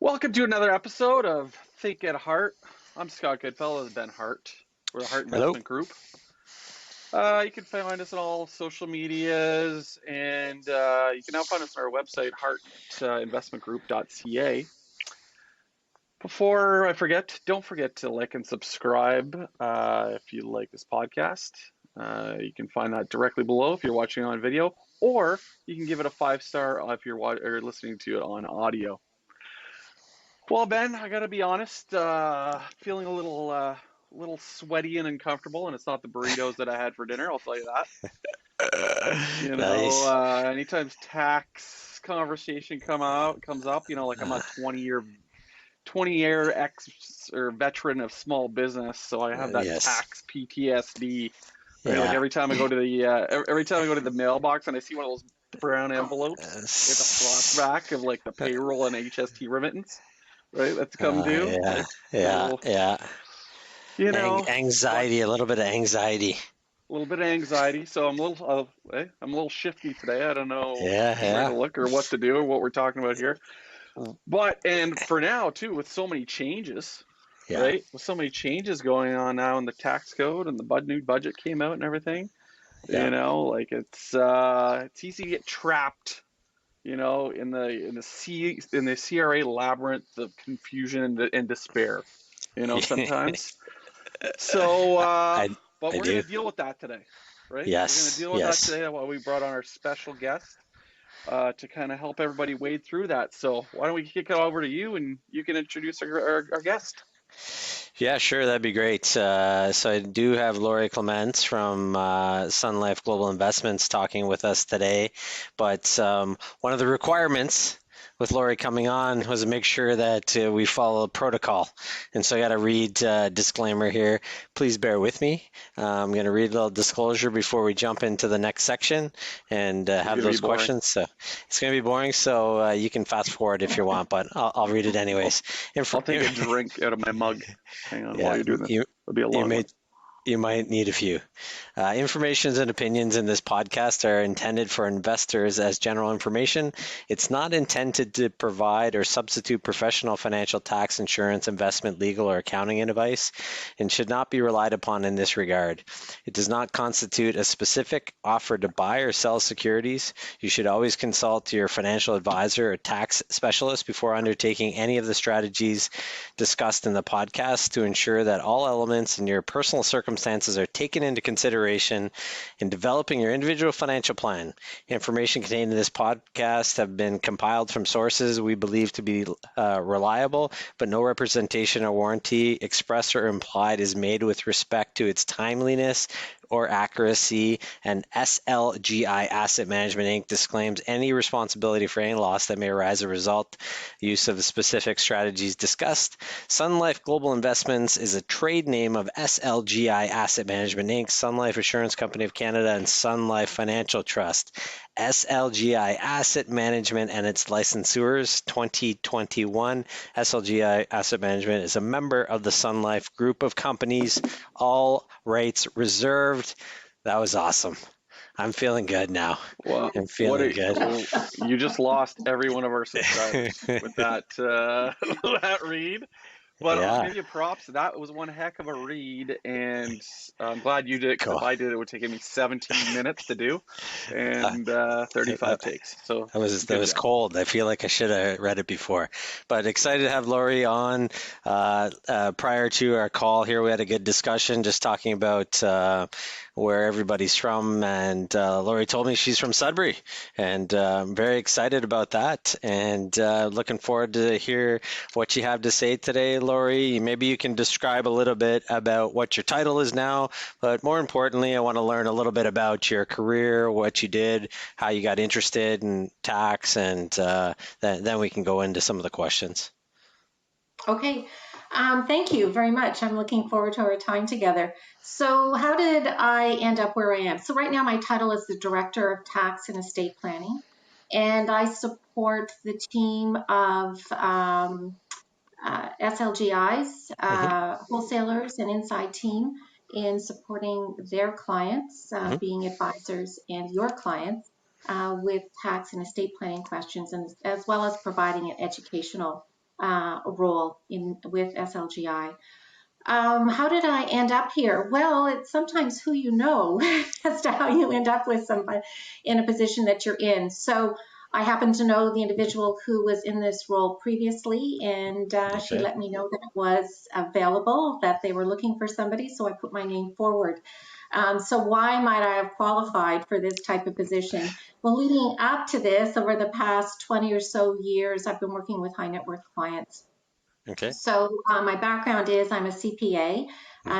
Welcome to another episode of Think Heart. I'm Scott Goodfellow with Ben Hart. We're the Hart Hello. Investment Group. You can find us on all social medias, and you can now find us on our website, heartinvestmentgroup.ca. Before I forget, don't forget to like and subscribe if you like this podcast. You can find that directly below if you're watching on video, or you can give it a 5-star if you're listening to it on audio. Well, Ben, I gotta be honest, feeling a little sweaty and uncomfortable, and it's not the burritos that I had for dinner, I'll tell you that. Nice. Anytime tax conversation comes up, like I'm a 20-year ex or veteran of small business, so I have that Yes. tax PTSD. Right? Like Yeah. every time I go to the mailbox and I see one of those brown envelopes, it's a flashback of like the payroll and HST remittance. Right, that's come due. Yeah. Right? Yeah. So, Yeah. you know, what Anxiety, a little bit of anxiety. a little bit of anxiety. So I'm a little shifty today. I don't know Yeah. where to Yeah. look or what to do or what we're talking about here. And for now too, with so many changes, Yeah. right? With so many changes going on now in the tax code and the new budget came out and everything. Yeah. Like it's easy to get trapped. In the CRA labyrinth of confusion and despair. Sometimes. So, I but I we're going do. to deal with that today, right? We're going to Yes. deal with that Yes. today while we brought on our special guest to kind of help everybody wade through that. So, why don't we kick it over to you and you can introduce our guest? Yeah, sure, that'd be great. So I do have Lori Claments from Sun Life Global Investments talking with us today. But one of the requirements with Lori coming on was to make sure that we follow protocol. And so I got to read disclaimer here. Please bear with me. I'm going to read a little disclosure before we jump into the next section and have those questions. So it's going to be boring, so you can fast forward if you want, but I'll read it anyways. I'll take a drink out of my mug. Hang on while Yeah, you're doing this. It'll be a long one. You might need a few. Information and opinions in this podcast are intended for investors as general information. It's not intended to provide or substitute professional financial, tax, insurance, investment, legal, or accounting advice and should not be relied upon in this regard. It does not constitute a specific offer to buy or sell securities. You should always consult your financial advisor or tax specialist before undertaking any of the strategies discussed in the podcast to ensure that all elements in your personal circumstances are taken into consideration in developing your individual financial plan. Information contained in this podcast have been compiled from sources we believe to be reliable, but no representation or warranty expressed or implied is made with respect to its timeliness or accuracy, and SLGI Asset Management Inc. disclaims any responsibility for any loss that may arise as a result use of the specific strategies discussed. Sun Life Global Investments is a trade name of SLGI Asset Management Inc., Sun Life Assurance Company of Canada, and Sun Life Financial Trust. SLGI Asset Management and its licensors 2021. SLGI Asset Management is a member of the Sun Life Group of companies. All rights reserved. That was awesome. I'm feeling good now. Well, I'm feeling good. You just lost every one of our subscribers with that that read. But I'll Yeah. give you props. That was one heck of a read, and I'm glad you did it, because Cool. if I did it, it would take me 17 minutes to do, and 35 takes. So that was cold. I feel like I should have read it before. But excited to have Lori on. Prior to our call here, we had a good discussion just talking about where everybody's from. And Lori told me she's from Sudbury. And I'm very excited about that. And looking forward to hear what you have to say today, Lori. Maybe you can describe a little bit about what your title is now. But more importantly, I want to learn a little bit about your career, what you did, how you got interested in tax, and then we can go into some of the questions. Okay. Thank you very much. I'm looking forward to our time together. So how did I end up where I am? So right now my title is the Director of Tax and Estate Planning, and I support the team of SLGIs, wholesalers and inside team in supporting their clients, being advisors and your clients with tax and estate planning questions, and as well as providing an educational role with SLGI. How did I end up here? Well, it's sometimes who you know as to how you end up with somebody in a position that you're in. So I happen to know the individual who was in this role previously, and she let me know that it was available, that they were looking for somebody, so I put my name forward. So why might I have qualified for this type of position? Well, leading up to this, over the past 20 or so years, I've been working with high net worth clients. Okay. So my background is I'm a CPA,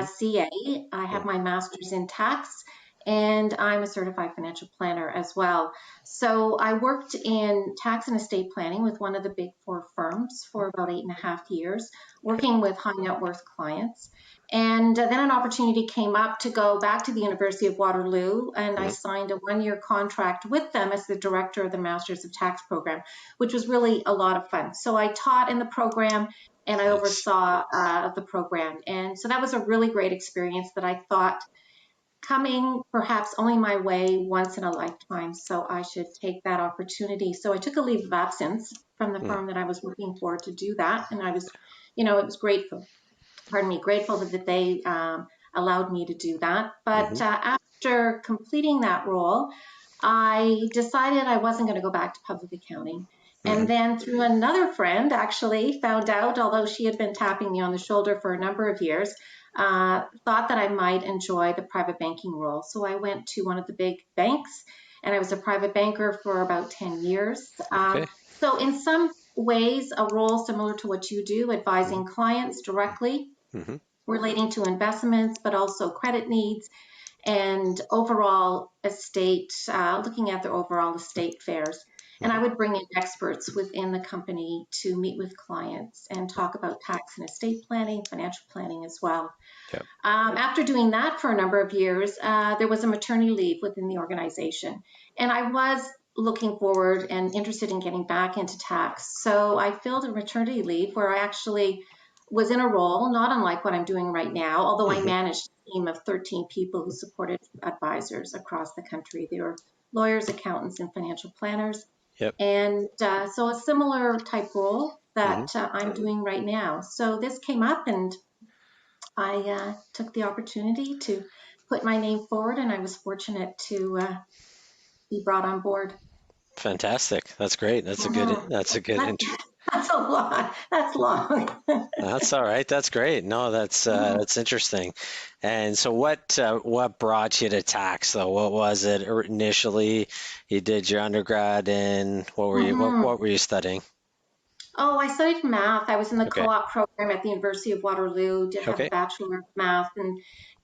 CA. I have my master's in tax, and I'm a certified financial planner as well. So I worked in tax and estate planning with one of the big four firms for about 8.5 years, working with high net worth clients. And then an opportunity came up to go back to the University of Waterloo, and I signed a 1-year contract with them as the director of the Masters of Tax program, which was really a lot of fun. So I taught in the program, and I oversaw the program. And so that was a really great experience that I thought coming perhaps only my way once in a lifetime. So I should take that opportunity. So I took a leave of absence from the firm that I was working for to do that. And I was, it was grateful that they allowed me to do that. But after completing that role, I decided I wasn't going to go back to public accounting. And then through another friend, actually found out, although she had been tapping me on the shoulder for a number of years, thought that I might enjoy the private banking role. So I went to one of the big banks, and I was a private banker for about 10 years. So in some ways, a role similar to what you do, advising clients directly, relating to investments, but also credit needs and overall estate, looking at their overall estate affairs. And I would bring in experts within the company to meet with clients and talk about tax and estate planning, financial planning as well. After doing that for a number of years, there was a maternity leave within the organization. And I was looking forward and interested in getting back into tax. So I filled a maternity leave where I actually was in a role not unlike what I'm doing right now, although I managed a team of 13 people who supported advisors across the country. They were lawyers, accountants, and financial planners. And so a similar type role that I'm doing right now. So this came up, and I took the opportunity to put my name forward, and I was fortunate to be brought on board. Fantastic. That's great. That's a good intro. That's a lot. That's long. That's all right. That's great. No, that's interesting. And so what brought you to tax though? What was it initially? You did your undergrad in what were you studying? Oh, I studied math. I was in the co-op program at the University of Waterloo, did have a Bachelor of Math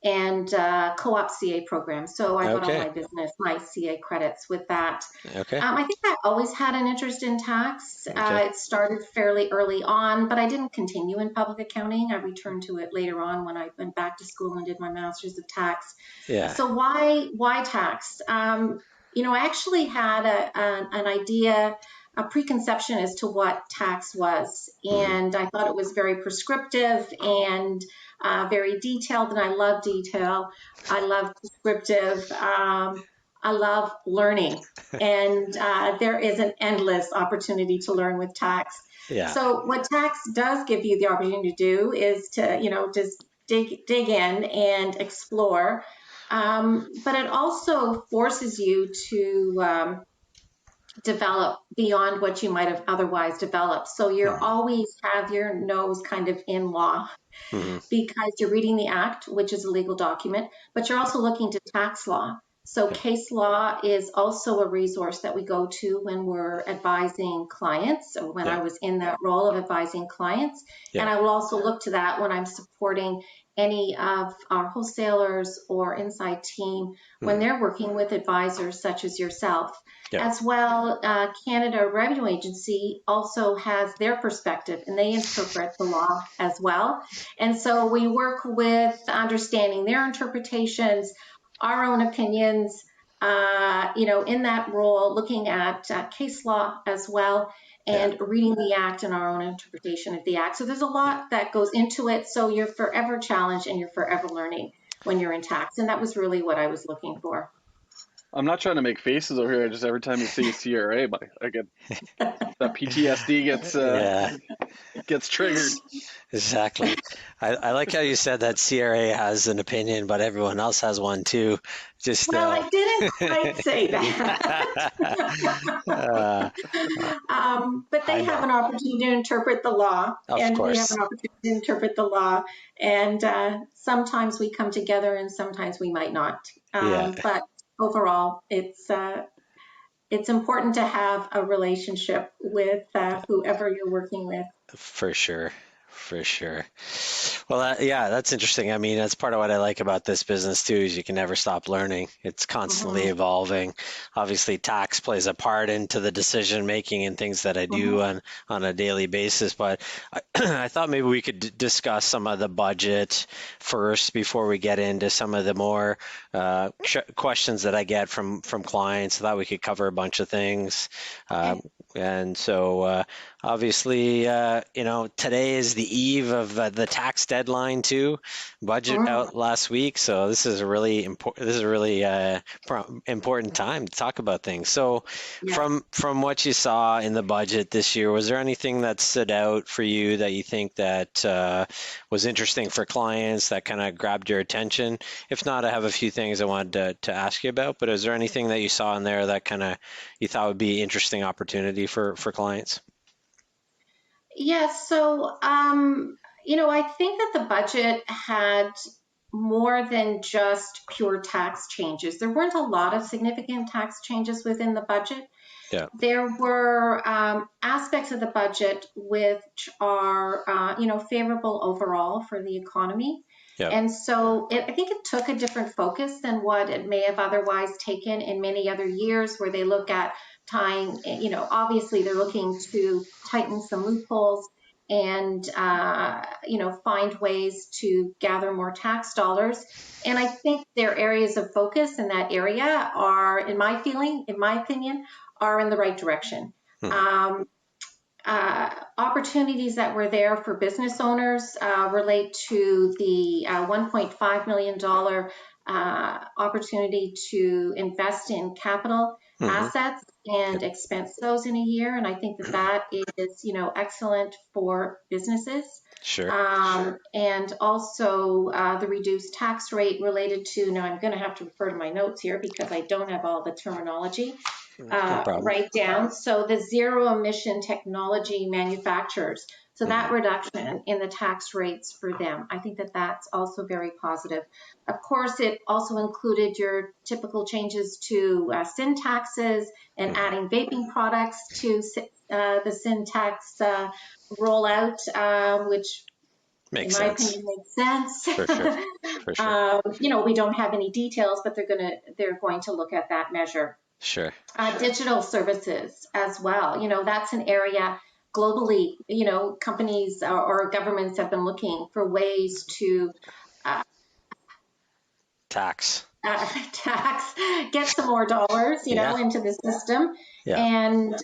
and co-op CA program. So I got all my CA credits with that. I think I always had an interest in tax. It started fairly early on, but I didn't continue in public accounting. I returned to it later on when I went back to school and did my Master's of Tax. So why tax? I actually had an idea, a preconception as to what tax was. And I thought it was very prescriptive and very detailed, and I love detail. I love prescriptive. I love learning, and there is an endless opportunity to learn with tax. So what tax does give you the opportunity to do is to, just dig in and explore. But it also forces you to develop beyond what you might have otherwise developed. So you always have your nose kind of in law because you're reading the Act, which is a legal document, but you're also looking to tax law. So case law is also a resource that we go to when we're advising clients, or when I was in that role of advising clients. And I will also look to that when I'm supporting any of our wholesalers or inside team when they're working with advisors such as yourself. As well, Canada Revenue Agency also has their perspective, and they interpret the law as well. And so we work with understanding their interpretations, our own opinions, in that role, looking at case law as well, and reading the Act and our own interpretation of the Act. So there's a lot that goes into it. So you're forever challenged and you're forever learning when you're in tax. And that was really what I was looking for. I'm not trying to make faces over here. Just every time you say CRA, but I get that PTSD Yeah, gets triggered. exactly. I like how you said that CRA has an opinion, but everyone else has one too. Just Well, I didn't quite say that. uh, But they I have know, an opportunity to interpret the law, of and we have course. an opportunity to interpret the law. And sometimes we come together, and sometimes we might not. Yeah, But overall, it's important to have a relationship with whoever you're working with. for sure. For sure. Well, yeah, that's interesting. I mean, that's part of what I like about this business too, is you can never stop learning. It's constantly Hmm. evolving. Obviously, tax plays a part into the decision making and things that I do Hmm. on a daily basis. But I thought maybe we could discuss some of the budget first before we get into some of the more questions that I get from clients. I thought we could cover a bunch of things. Okay. And so obviously, today is the eve of the tax deadline too. Budget Mm. out last week, so this is a really important. This is a really important time to talk about things. So, Yeah. from what you saw in the budget this year, was there anything that stood out for you that you think that was interesting for clients that kind of grabbed your attention? If not, I have a few things I wanted to ask you about. But is there anything that you saw in there that kind of you thought would be interesting opportunity for clients? Yeah, so I think that the budget had more than just pure tax changes. There weren't a lot of significant tax changes within the budget. Yeah, There were aspects of the budget which are, favorable overall for the economy. yeah, And so I think it took a different focus than what it may have otherwise taken in many other years, where they look at tying, obviously they're looking to tighten some loopholes and, find ways to gather more tax dollars. And I think their areas of focus in that area are, in my opinion, are in the right direction. hmm, Um, Opportunities that were there for business owners relate to the $1.5 million opportunity to invest in capital hmm, assets and expense those in a year. And I think that that is, excellent for businesses. sure, And also the reduced tax rate related to, now I'm going to have to refer to my notes here because I don't have all the terminology no problem. write down. So the zero emission technology manufacturers. So Hmm. that reduction in the tax rates for them, I think that that's also very positive. Of course, it also included your typical changes to sin taxes and Hmm. adding vaping products to the sin tax rollout, which in Makes my sense opinion makes sense. for sure, for sure, We don't have any details, but they're going to look at that measure. sure. Digital services as well. That's an area globally, companies or governments have been looking for ways to uh, Tax. tax, get some more dollars, Yeah, into the system. yeah. And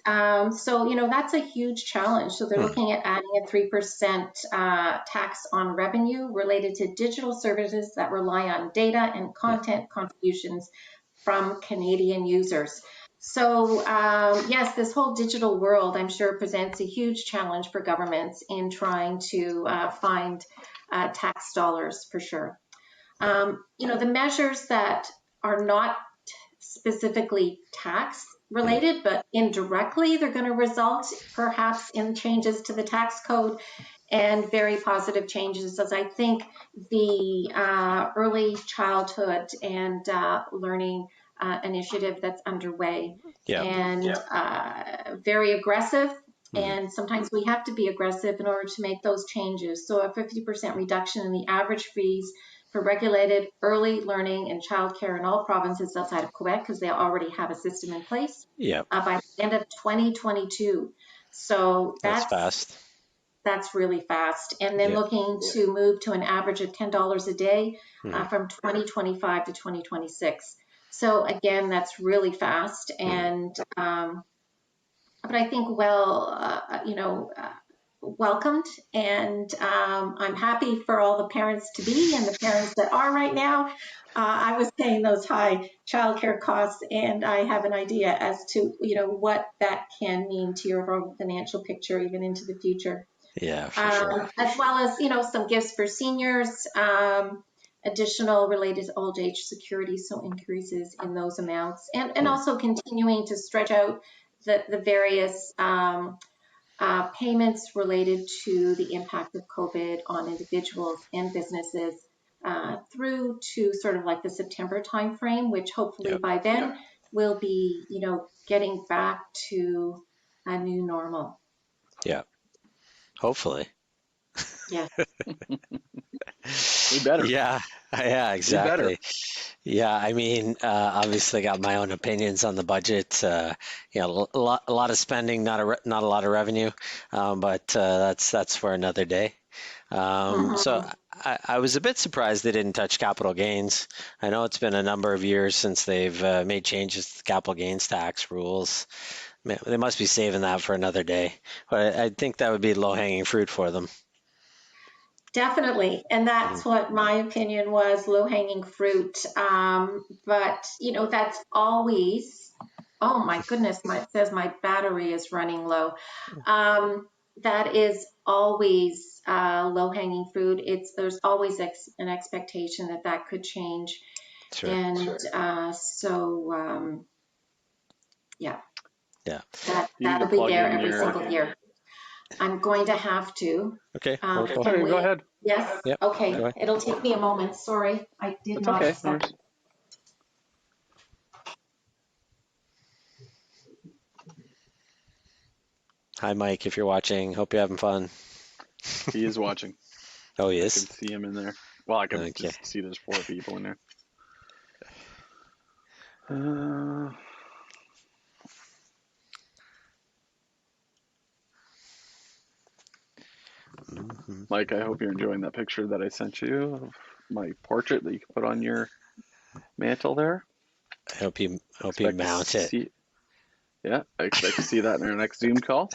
so, that's a huge challenge. So they're Hmm. looking at adding a 3% tax on revenue related to digital services that rely on data and Hmm. content contributions from Canadian users. So, yes, this whole digital world, I'm sure, presents a huge challenge for governments in trying to find tax dollars for sure. The measures that are not specifically tax Hmm. related, but indirectly, they're going to result perhaps in changes to the tax code and very positive changes, as I think the early childhood and learning initiative that's underway, Yeah, and very aggressive. hmm, And sometimes we have to be aggressive in order to make those changes. So a 50% reduction in the average fees for regulated early learning and childcare in all provinces outside of Quebec, because they already have a system in place, yeah. by the end of 2022. So That's fast. that's really fast. And then Yeah. looking to move to an average of $10 a day Hmm. from 2025 to 2026. So again, that's really fast. Hmm. And but I think welcomed. And I'm happy for all the parents to be and the parents that are right now. I was paying those high childcare costs, and I have an idea as to what that can mean to your overall financial picture, even into the future. Yeah, for sure. As well as some gifts for seniors, additional related to old age securities, so increases in those amounts, and also continuing to stretch out the various payments related to the impact of COVID on individuals and businesses through to sort of like the September timeframe, which hopefully by then will be, getting back to a new normal. Yeah, hopefully. Yeah. We better. Yeah, exactly. Yeah, I mean, obviously got my own opinions on the budget. A lot of spending, not a lot of revenue, but that's for another day. So I was a bit surprised they didn't touch capital gains. I know it's been a number of years since they've made changes to the capital gains tax rules. Man, they must be saving that for another day, but I think that would be low-hanging fruit for them. Definitely. And that's what my opinion was, low-hanging fruit. But, that's always, oh my goodness, it says my battery is running low. That is always low-hanging fruit. There's always an expectation that could change. Sure. And yeah. That'll be there every single year. I'm going to have to. Okay. Go ahead. Yes. Yep. Okay. It'll take me a moment. Sorry, I did not expect. Hi, Mike. If you're watching, hope you're having fun. He is watching. Oh, he is? I can see him in there. Well, I can just see there's 4 people in there. Mike, I hope you're enjoying that picture that I sent you of my portrait that you can put on your mantle there. I hope you mount it. Yeah, I expect to see that in our next Zoom call.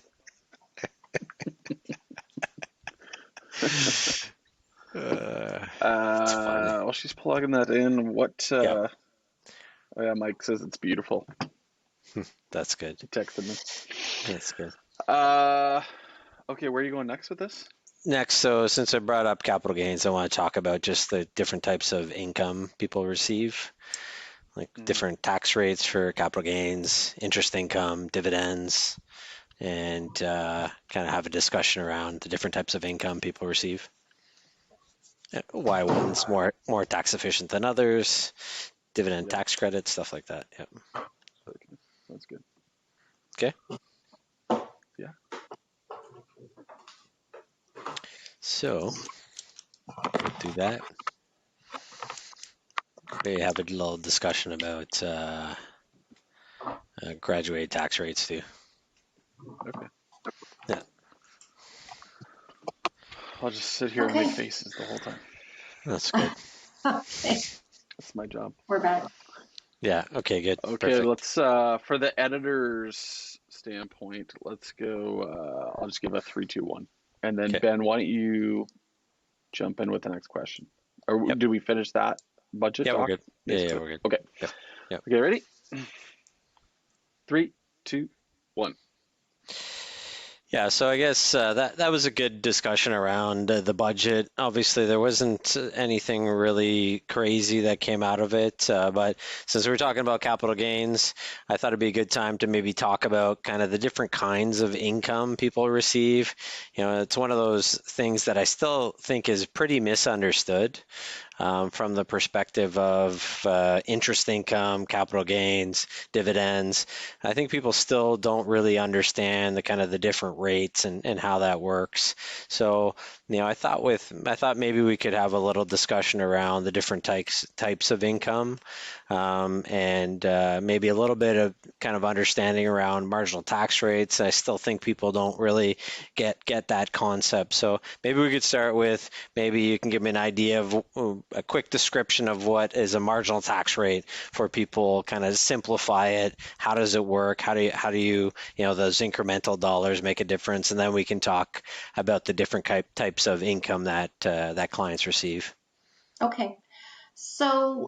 While she's plugging that in, oh yeah, Mike says it's beautiful. That's good. He texted me. That's good. Okay, where are you going next with this? Next, so since I brought up capital gains, I want to talk about just the different types of income people receive, like different tax rates for capital gains, interest income, dividends, and kind of have a discussion around the different types of income people receive. Why one's more tax efficient than others, dividend tax credits, stuff like that. Yep. Okay, that's good. Okay. Yeah. So, do that. Maybe have a little discussion about graduated tax rates too. Okay. Yeah. I'll just sit here and make faces the whole time. That's good. Okay. That's my job. We're back. Yeah. Okay. Good. Okay. Perfect. Let's for the editor's standpoint, let's go. I'll just give a 3, 2, 1, and then Ben, why don't you jump in with the next question? Or do we finish that budget? Yeah, talk? we're good. Yeah, we're good. Okay. Yep. Okay. Ready? 3, 2, 1. Yeah, so I guess that was a good discussion around the budget. Obviously, there wasn't anything really crazy that came out of it, but since we're talking about capital gains, I thought it'd be a good time to maybe talk about kind of the different kinds of income people receive. It's one of those things that I still think is pretty misunderstood. From the perspective of interest income, capital gains, dividends. I think people still don't really understand the kind of the different rates and how that works. So, I thought maybe we could have a little discussion around the different types of income, and maybe a little bit of kind of understanding around marginal tax rates. I still think people don't really get that concept. So maybe we could start with, maybe you can give me an idea of a quick description of what is a marginal tax rate for people, kind of simplify it. How does it work? How do you those incremental dollars make a difference? And then we can talk about the different types of income that clients receive. Okay. So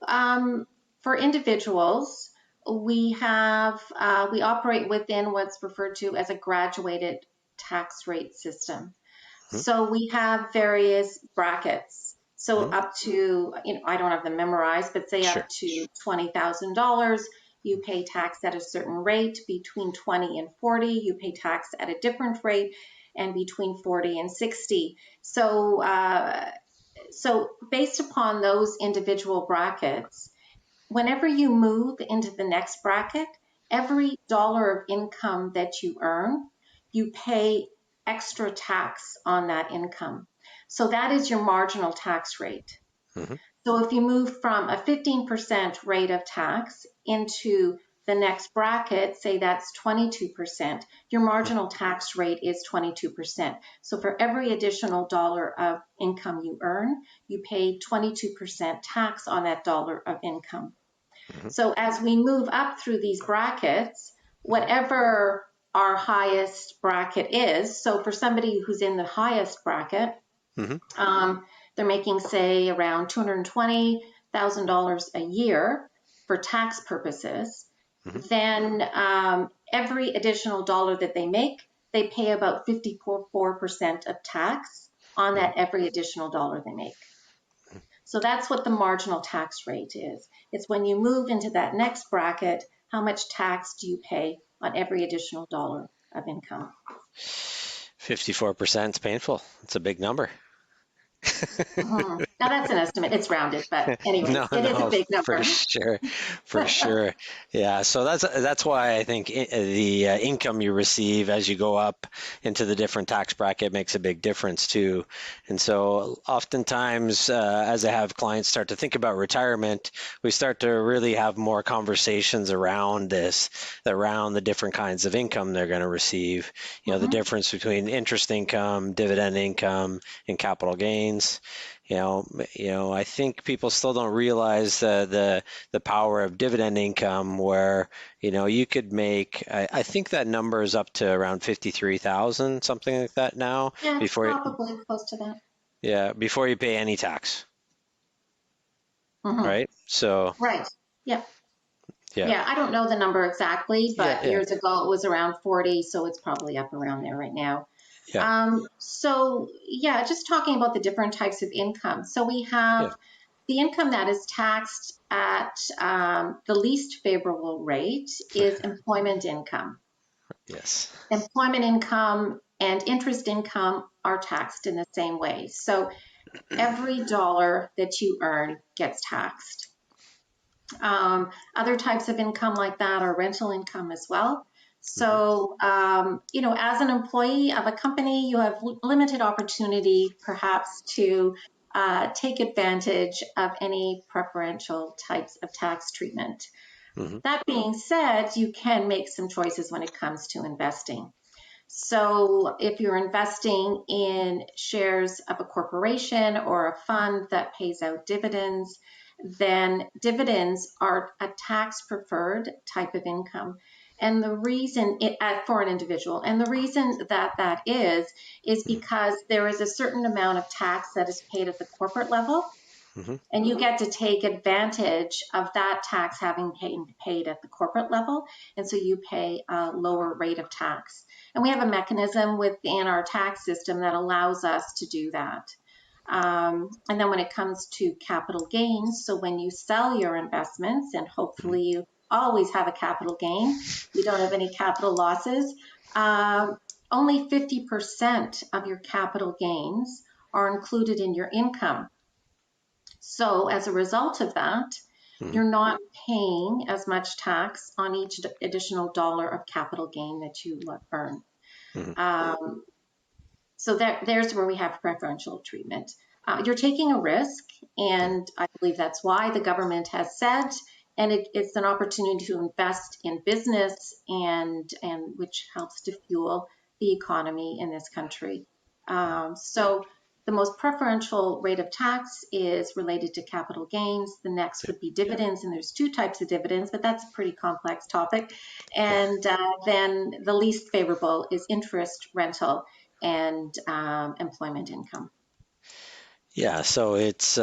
for individuals, we operate within what's referred to as a graduated tax rate system. So we have various brackets. So up to, I don't have them memorized, but say up to $20,000, you pay tax at a certain rate. Between 20 and 40, you pay tax at a different rate, and between 40 and 60. So based upon those individual brackets, whenever you move into the next bracket, every dollar of income that you earn, you pay extra tax on that income. So that is your marginal tax rate. So if you move from a 15% rate of tax into the next bracket, say that's 22%, your marginal tax rate is 22%. So for every additional dollar of income you earn, you pay 22% tax on that dollar of income. So as we move up through these brackets, whatever our highest bracket is, so for somebody who's in the highest bracket, they're making, say, around $220,000 a year for tax purposes, then every additional dollar that they make, they pay about 54% of tax on that every additional dollar they make. So that's what the marginal tax rate is. It's when you move into that next bracket, how much tax do you pay on every additional dollar of income? 54% is painful. It's a big number. Now that's an estimate. It's rounded, but anyway, it is a big number. For sure. Yeah. So that's why I think the income you receive as you go up into the different tax bracket makes a big difference too. And so oftentimes, as I have clients start to think about retirement, we start to really have more conversations around this, around the different kinds of income they're going to receive. The difference between interest income, dividend income, and capital gains. I think people still don't realize the power of dividend income, where you could make. I think that number is up to around 53,000, something like that now. Yeah, probably close to that. Yeah, before you pay any tax. Right. So. Right. Yeah. Yeah, I don't know the number exactly, but years ago it was around 40, so it's probably up around there right now. Just talking about the different types of income. So we have the income that is taxed at the least favorable rate is employment income. Yes. Employment income and interest income are taxed in the same way. So every dollar that you earn gets taxed. Other types of income like that are rental income as well. So, as an employee of a company, you have limited opportunity perhaps to take advantage of any preferential types of tax treatment. That being said, you can make some choices when it comes to investing. So if you're investing in shares of a corporation or a fund that pays out dividends, then dividends are a tax-preferred type of income. And the reason for an individual, and the reason that is because there is a certain amount of tax that is paid at the corporate level, and you get to take advantage of that tax having paid at the corporate level, and so you pay a lower rate of tax. And we have a mechanism within our tax system that allows us to do that. And then when it comes to capital gains, so when you sell your investments, and hopefully you always have a capital gain, you don't have any capital losses, only 50% of your capital gains are included in your income. So as a result of that, you're not paying as much tax on each additional dollar of capital gain that you earn. So there's where we have preferential treatment. You're taking a risk, and I believe that's why the government has said, and it's an opportunity to invest in business and which helps to fuel the economy in this country. So the most preferential rate of tax is related to capital gains. The next would be dividends, and there's two types of dividends, but that's a pretty complex topic. And then the least favorable is interest, rental, and employment income. Yeah, so it's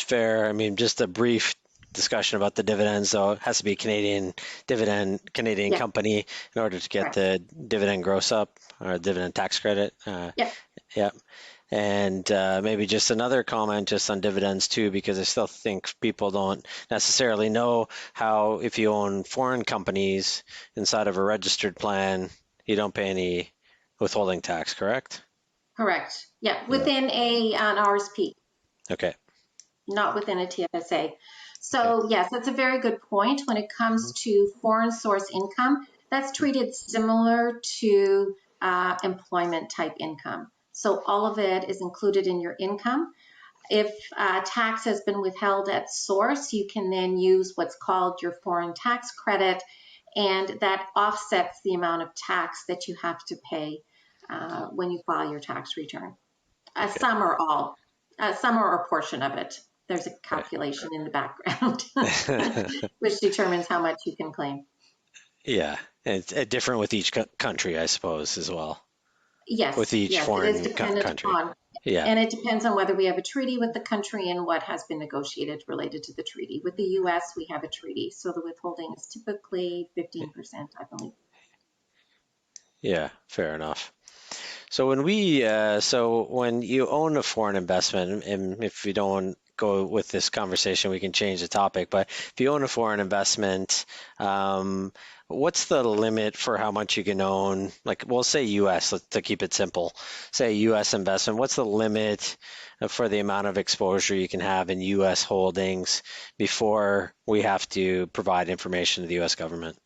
fair. I mean, just a brief discussion about the dividends, though. It has to be Canadian Yeah, company in order to get correct. the dividend gross up or dividend tax credit. Yeah. Yeah. And maybe just another comment just on dividends too, because I still think people don't necessarily know how if you own foreign companies inside of a registered plan, you don't pay any withholding tax, correct? Correct. Yeah, Yeah. within an RSP, Okay. not within a TFSA. Okay. So yes, that's a very good point. When it comes to foreign source income, that's treated similar to employment type income. So all of it is included in your income. If tax has been withheld at source, you can then use what's called your foreign tax credit, and that offsets the amount of tax that you have to pay when you file your tax return. Okay. Some or all, some or a portion of it. There's a Okay. calculation in the background which determines how much you can claim. Yeah, and it's different with each country, I suppose, as well. With Yes, each yes, it is foreign dependent country. upon, Yeah. and it depends on whether we have a treaty with the country and what has been negotiated related to the treaty. With the US, we have a treaty, so the withholding is typically 15%, I believe. Yeah, fair enough. So when you own a foreign investment, and if you don't go with this conversation, we can change the topic. But if you own a foreign investment, what's the limit for how much you can own? Like, we'll say U.S. to keep it simple. Say U.S. investment. What's the limit for the amount of exposure you can have in U.S. holdings before we have to provide information to the U.S. government?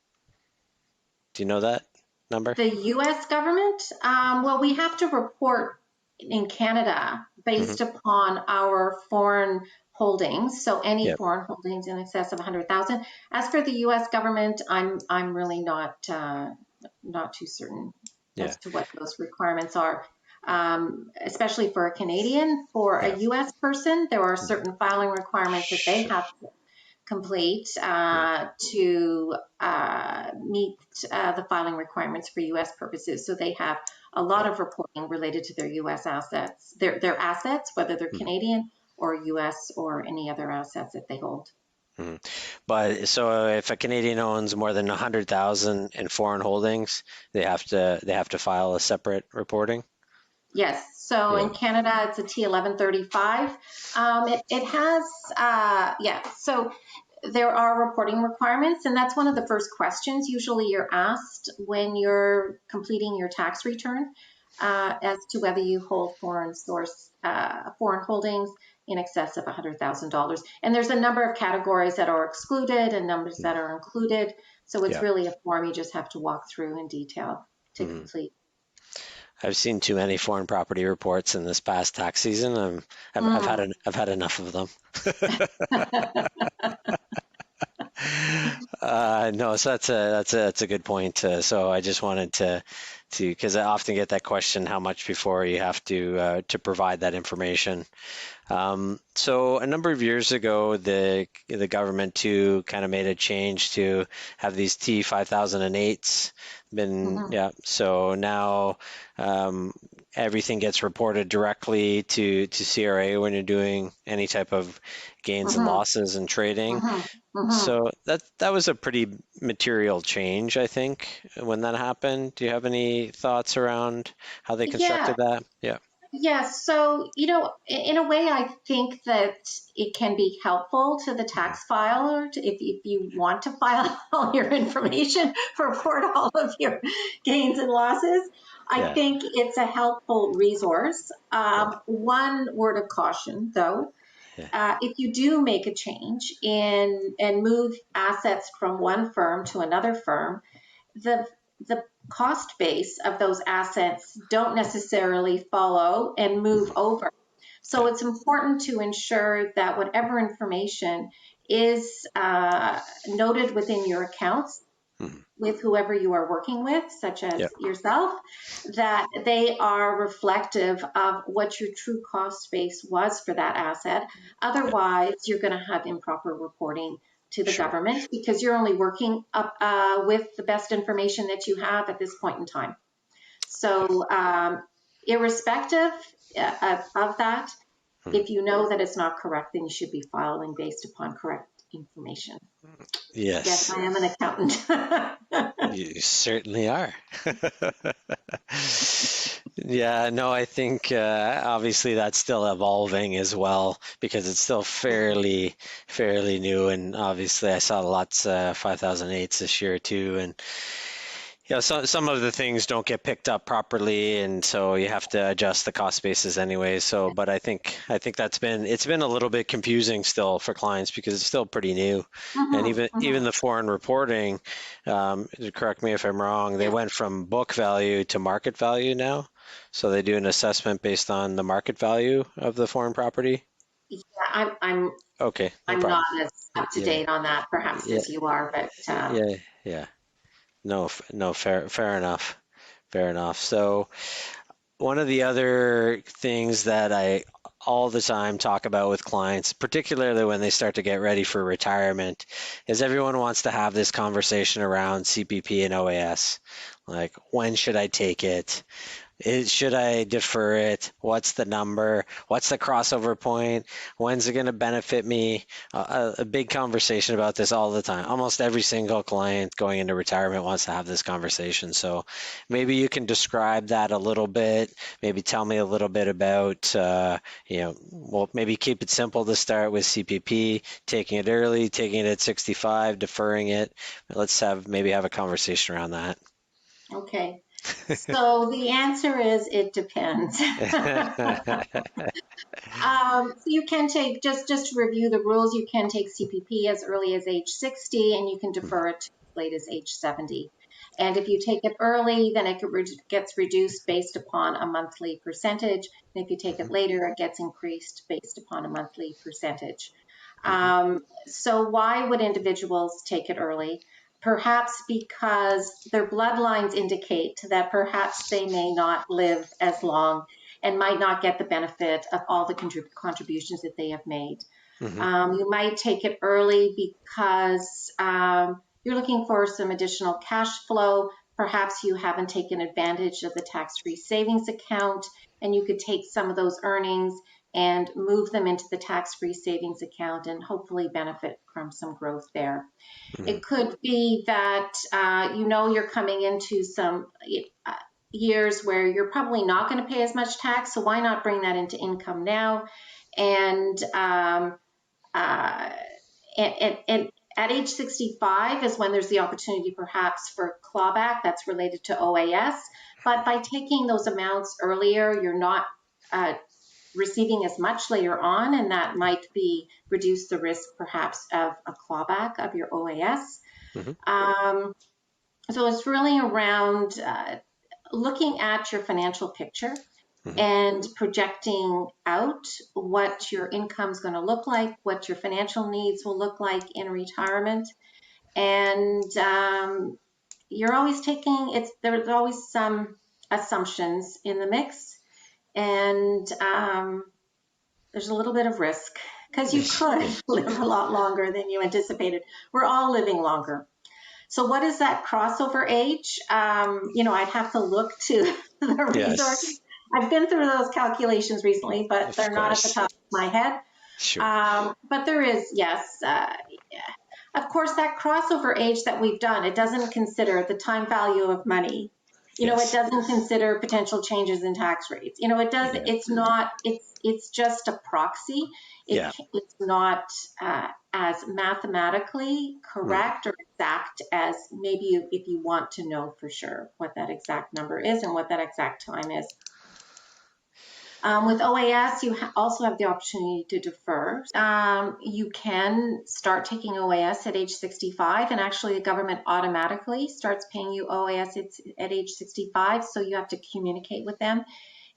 Do you know that number? The US government, well, we have to report in Canada Hmm. based upon our foreign holdings. So any Yep. foreign holdings in excess of 100,000. As for the US government, I'm really not too certain Yeah. as to what those requirements are. Especially for a Canadian, for a Yeah. US person, there are certain filing requirements that they have to complete Yeah. to meet the filing requirements for U.S. purposes. So they have a lot Yeah. of reporting related to their U.S. assets, their assets, whether they're Mhm. Canadian or U.S. or any other assets that they hold. Mhm. But so if a Canadian owns more than 100,000 in foreign holdings, they have to file a separate reporting. Yes. So Yeah. in Canada, it's a T1135. It has, yeah. So there are reporting requirements, and that's one of the first questions usually you're asked when you're completing your tax return as to whether you hold foreign holdings in excess of $100,000. And there's a number of categories that are excluded and numbers that are included. So it's Yeah. really a form you just have to walk through in detail to Mhm. complete. I've seen too many foreign property reports in this past tax season. Mm. I've had enough of them. No, so that's a good point. So I just wanted to because I often get that question, how much before you have to provide that information. So a number of years ago, the government too kind of made a change to have these T5008s. Mhm. Yeah. So now everything gets reported directly to CRA when you're doing any type of gains and Mhm. losses in trading. Mhm. Mhm. So that was a pretty material change, I think, when that happened. Do you have any thoughts around how they Yeah. constructed that? Yeah. Yes. So, in a way, I think that it can be helpful to the tax filer if you want to file all your information, report all of your gains and losses. I Yeah. think it's a helpful resource. Yeah. One word of caution, though, Yeah. if you do make a change in and move assets from one firm to another firm, the the cost base of those assets don't necessarily follow and move Mhm. over. So Yeah. it's important to ensure that whatever information is noted within your accounts Mhm. with whoever you are working with, such as Yeah. yourself, that they are reflective of what your true cost base was for that asset. Yeah. Otherwise, you're going to have improper reporting to the Sure. government because you're only working up with the best information that you have at this point in time. So, irrespective of that, If you know that it's not correct, then you should be filing based upon correct information. Yes, Yes, I am an accountant. you certainly are. Yeah, no, I think obviously that's still evolving as well because it's still fairly new, and obviously I saw lots 5008s this year too, and some of the things don't get picked up properly, and so you have to adjust the cost basis anyway. So, but I think it's been a little bit confusing still for clients because it's still pretty new, and even the foreign reporting. Correct me if I'm wrong. They went from book value to market value now, so they do an assessment based on the market value of the foreign property. Yeah, Okay, no I'm not problem. as up to Yeah, date on that, perhaps, yeah, as you are, but yeah. No, no, fair enough. Fair enough. So one of the other things that I all the time talk about with clients, particularly when they start to get ready for retirement, is everyone wants to have this conversation around CPP and OAS. Like, when should I take it? Should I defer it? What's the number? What's the crossover point? When's it going to benefit me? A big conversation about this all the time. Almost every single client going into retirement wants to have this conversation. So maybe you can describe that a little bit. Maybe tell me a little bit about, well, maybe keep it simple to start with CPP, taking it early, taking it at 65, deferring it. Let's maybe have a conversation around that. okay. So the answer is it depends. So you can take, just to review the rules, you can take CPP as early as age 60 and you can defer it to as late as age 70. And if you take it early, then it gets reduced based upon a monthly percentage. And if you take it later, it gets increased based upon a monthly percentage. So why would individuals take it early? Perhaps because their bloodlines indicate that perhaps they may not live as long and might not get the benefit of all the contributions that they have made. You might take it early because you're looking for some additional cash flow. Perhaps you haven't taken advantage of the tax-free savings account, and you could take some of those earnings and move them into the tax-free savings account and hopefully benefit from some growth there. It could be that you're coming into some years where you're probably not going to pay as much tax, so why not bring that into income now? And at age 65 is when there's the opportunity perhaps for clawback that's related to OAS. But by taking those amounts earlier, you're not receiving as much later on, and that might reduce the risk perhaps of a clawback of your OAS. So it's really around looking at your financial picture and projecting out what your income is going to look like, what your financial needs will look like in retirement. And you're always there's always some assumptions in the mix. And there's a little bit of risk because you could live a lot longer than you anticipated. We're all living longer. So what is that crossover age? I'd have to look to the resources. I've been through those calculations recently, but they're not at the top of my head. Sure. But there is, yes. Of course, that crossover age that we've done, it doesn't consider the time value of money. It doesn't consider potential changes in tax rates. It does. It's not. It's just a proxy. It's not as mathematically correct or exact as maybe if you want to know for sure what that exact number is and what that exact time is. With OAS, you also have the opportunity to defer. You can start taking OAS at age 65, and actually the government automatically starts paying you OAS at age 65, so you have to communicate with them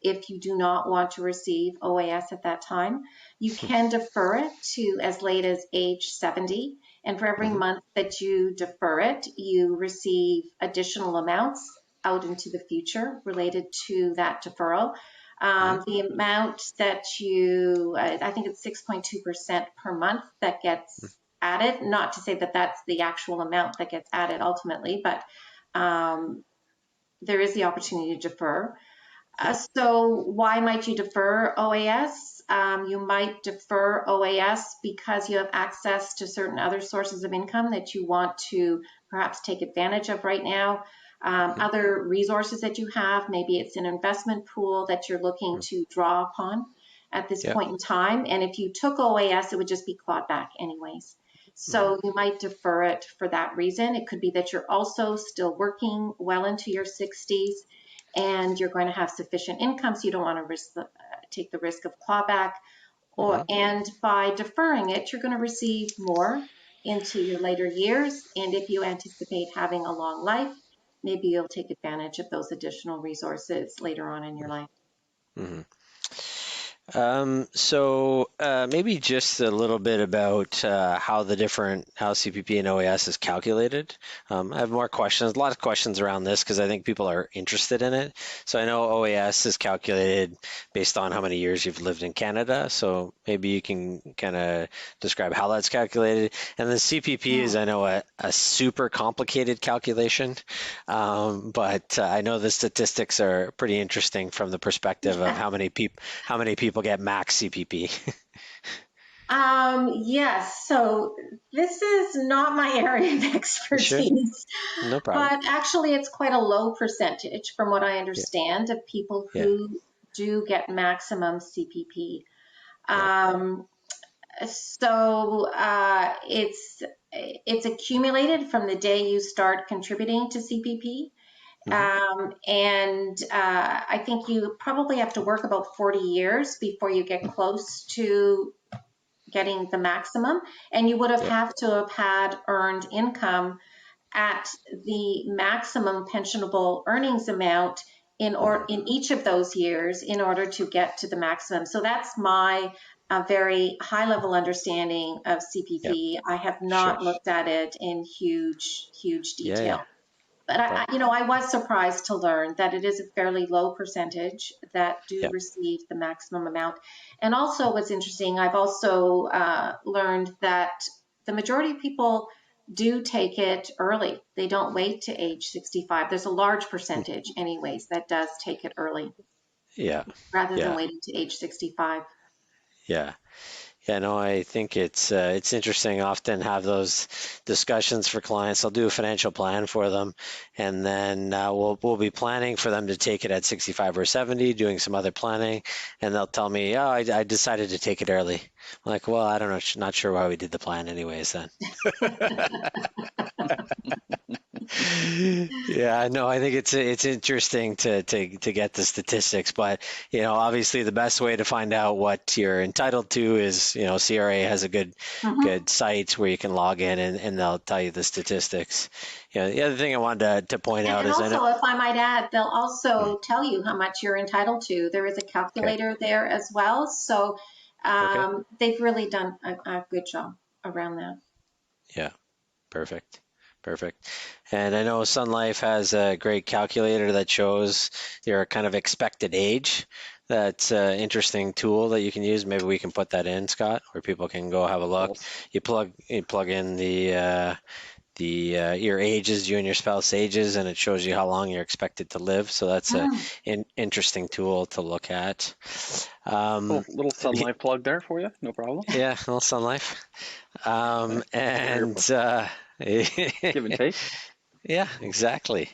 if you do not want to receive OAS at that time. You can defer it to as late as age 70, and for every month that you defer it, you receive additional amounts out into the future related to that deferral. The amount that I think it's 6.2% per month that gets added, not to say that that's the actual amount that gets added ultimately, but there is the opportunity to defer. So why might you defer OAS? You might defer OAS because you have access to certain other sources of income that you want to perhaps take advantage of right now. Other resources that you have, maybe it's an investment pool that you're looking to draw upon at this point in time. And if you took OAS, it would just be clawed back anyways. So you might defer it for that reason. It could be that you're also still working well into your 60s and you're going to have sufficient income, so you don't want to take the risk of clawback. And by deferring it, you're going to receive more into your later years. And if you anticipate having a long life, maybe you'll take advantage of those additional resources later on in your life. So maybe just a little bit about how CPP and OAS is calculated. I have more questions, a lot of questions around this because I think people are interested in it. So I know OAS is calculated based on how many years you've lived in Canada. So maybe you can kind of describe how that's calculated. And then CPP is, I know, a super complicated calculation, but I know the statistics are pretty interesting from the perspective of how many people get max CPP. Yes, so this is not my area of expertise, Sure. No problem. but actually it's quite a low percentage from what I understand of people who do get maximum CPP. So it's accumulated from the day you start contributing to CPP. And I think you probably have to work about 40 years before you get close to getting the maximum. And you would have to have had earned income at the maximum pensionable earnings amount in each of those years in order to get to the maximum. So that's my very high level understanding of CPP. I have not looked at it in huge detail. But I was surprised to learn that it is a fairly low percentage that do receive the maximum amount. And also what's interesting, I've also learned that the majority of people do take it early. They don't wait to age 65. There's a large percentage anyways that does take it early. Rather than waiting to age 65. Yeah, no, I think it's interesting. I often have those discussions for clients. I'll do a financial plan for them, and then we'll be planning for them to take it at 65 or 70, doing some other planning, and they'll tell me, "Oh, I decided to take it early." I'm like, "Well, I don't know, not sure why we did the plan anyways then." Yeah, no, I think it's interesting to get the statistics, but obviously the best way to find out what you're entitled to is CRA has a good site where you can log in and they'll tell you the statistics. The other thing I wanted to point out is, also, if I might add, they'll also tell you how much you're entitled to. There is a calculator there as well, so they've really done a good job around that. Yeah, perfect. And I know Sun Life has a great calculator that shows your kind of expected age. That's an interesting tool that you can use. Maybe we can put that in, Scott, where people can go have a look. You plug in the your ages, you and your spouse ages, and it shows you how long you're expected to live. So that's an interesting tool to look at. Little Sun Life plug there for you, no problem. Yeah, little Sun Life. And give and take. Yeah, exactly.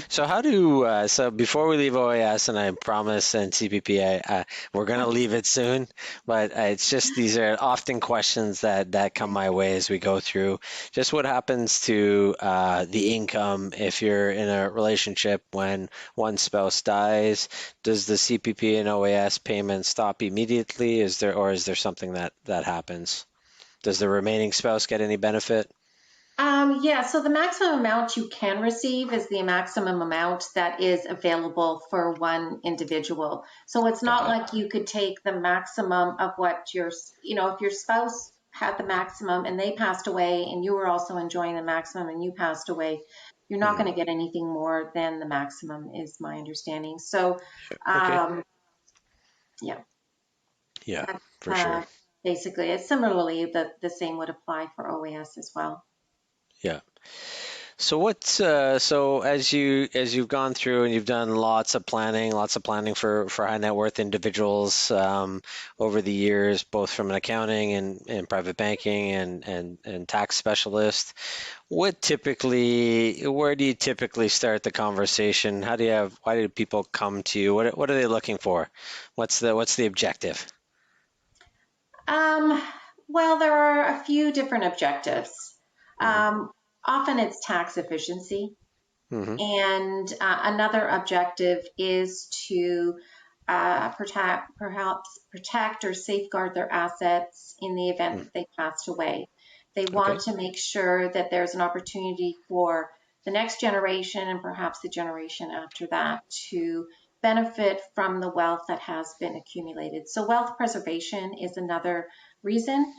So so before we leave OAS, and I promise, and CPP, we're going to leave it soon, but it's just, these are often questions that come my way as we go through. Just what happens to the income if you're in a relationship when one spouse dies? Does the CPP and OAS payment stop immediately? Is there something that happens? Does the remaining spouse get any benefit? So the maximum amount you can receive is the maximum amount that is available for one individual. So it's not like you could take the maximum of what if your spouse had the maximum and they passed away and you were also enjoying the maximum and you passed away, you're not going to get anything more than the maximum, is my understanding. So, for sure. Basically, it's similarly the same would apply for OAS as well. Yeah. So what's so as you've gone through and you've done lots of planning for high net worth individuals over the years, both from an accounting and private banking and tax specialist. Where do you typically start the conversation? Why do people come to you? What are they looking for? What's the objective? Um, well, there are a few different objectives. Mm-hmm. Often it's tax efficiency, Mm-hmm. and another objective is to perhaps protect or safeguard their assets in the event that they passed away. They want Okay. to make sure that there's an opportunity for the next generation and perhaps the generation after that to benefit from the wealth that has been accumulated. So wealth preservation is another reason.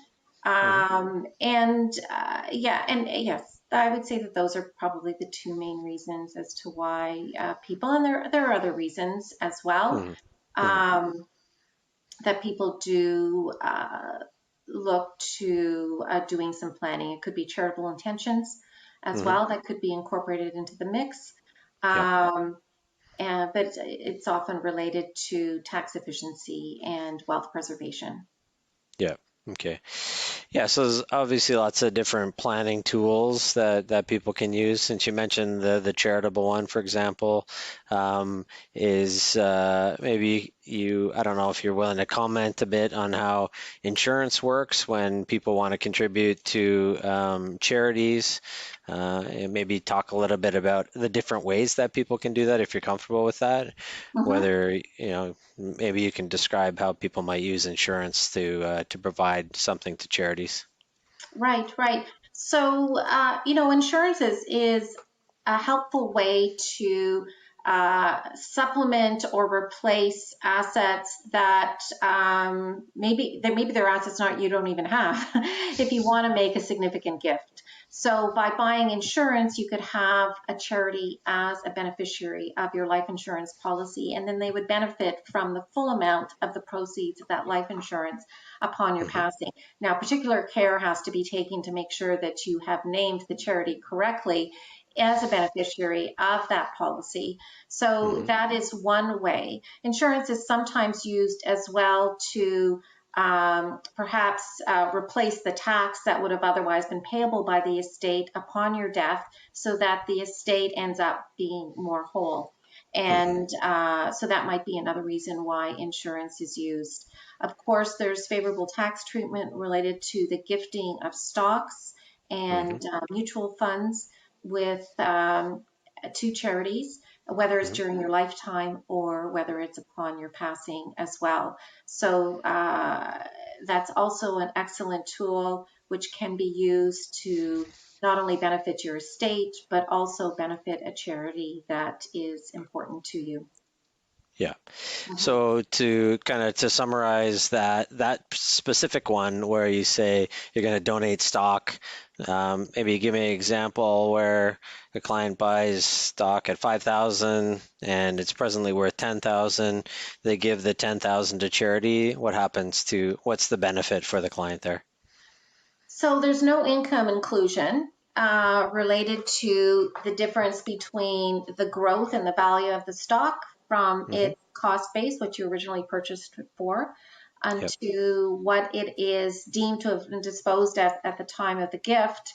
Mm-hmm. And yes, I would say that those are probably the two main reasons as to why people, and there are other reasons as well, Mm-hmm. Mm-hmm. um, that people do look to doing some planning. It could be charitable intentions as Mm-hmm. well that could be incorporated into the mix. Yep. But it's often related to tax efficiency and wealth preservation. Yeah. Okay. Yeah, so there's obviously lots of different planning tools that people can use. Since you mentioned the charitable one, for example, is maybe I don't know if you're willing to comment a bit on how insurance works when people want to contribute to charities, and maybe talk a little bit about the different ways that people can do that if you're comfortable with that. Mhm. Whether, maybe you can describe how people might use insurance to provide something to charities. Right, right. So, insurance is a helpful way to supplement or replace assets that maybe they're assets not you don't even have if you want to make a significant gift. So by buying insurance, you could have a charity as a beneficiary of your life insurance policy, and then they would benefit from the full amount of the proceeds of that life insurance upon your Hmm. passing. Now, particular care has to be taken to make sure that you have named the charity correctly as a beneficiary of that policy. So Hmm. that is one way. Insurance is sometimes used as well to perhaps replace the tax that would have otherwise been payable by the estate upon your death so that the estate ends up being more whole. Hmm. And so that might be another reason why insurance is used. Of course, there's favorable tax treatment related to the gifting of stocks Hmm. and mutual funds with to charities, whether it's Hmm. during your lifetime or whether it's upon your passing as well. So that's also an excellent tool which can be used to not only benefit your estate, but also benefit a charity that is important to you. Yeah. Mhm. So to summarize that specific one where you say you're going to donate stock, maybe give me an example where a client buys stock at 5,000 and it's presently worth 10,000. They give the 10,000 to charity. What's the benefit for the client there? So there's no income inclusion related to the difference between the growth and the value of the stock from Hmm. its cost base, what you originally purchased it for, Yep. unto what it is deemed to have been disposed at the time of the gift.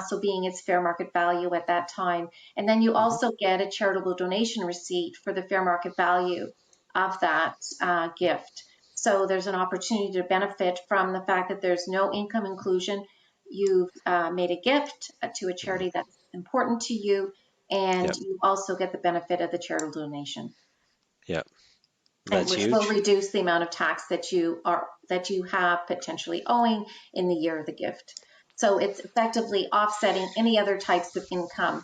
So being its fair market value at that time. And then you Hmm. also get a charitable donation receipt for the fair market value of that gift. So there's an opportunity to benefit from the fact that there's no income inclusion. You've made a gift to a Hmm. charity that's important to you, and Yep. you also get the benefit of the charitable donation, Yep. and That's which will huge. reduce the amount of tax that you have potentially owing in the year of the gift. So it's effectively offsetting any other types of income,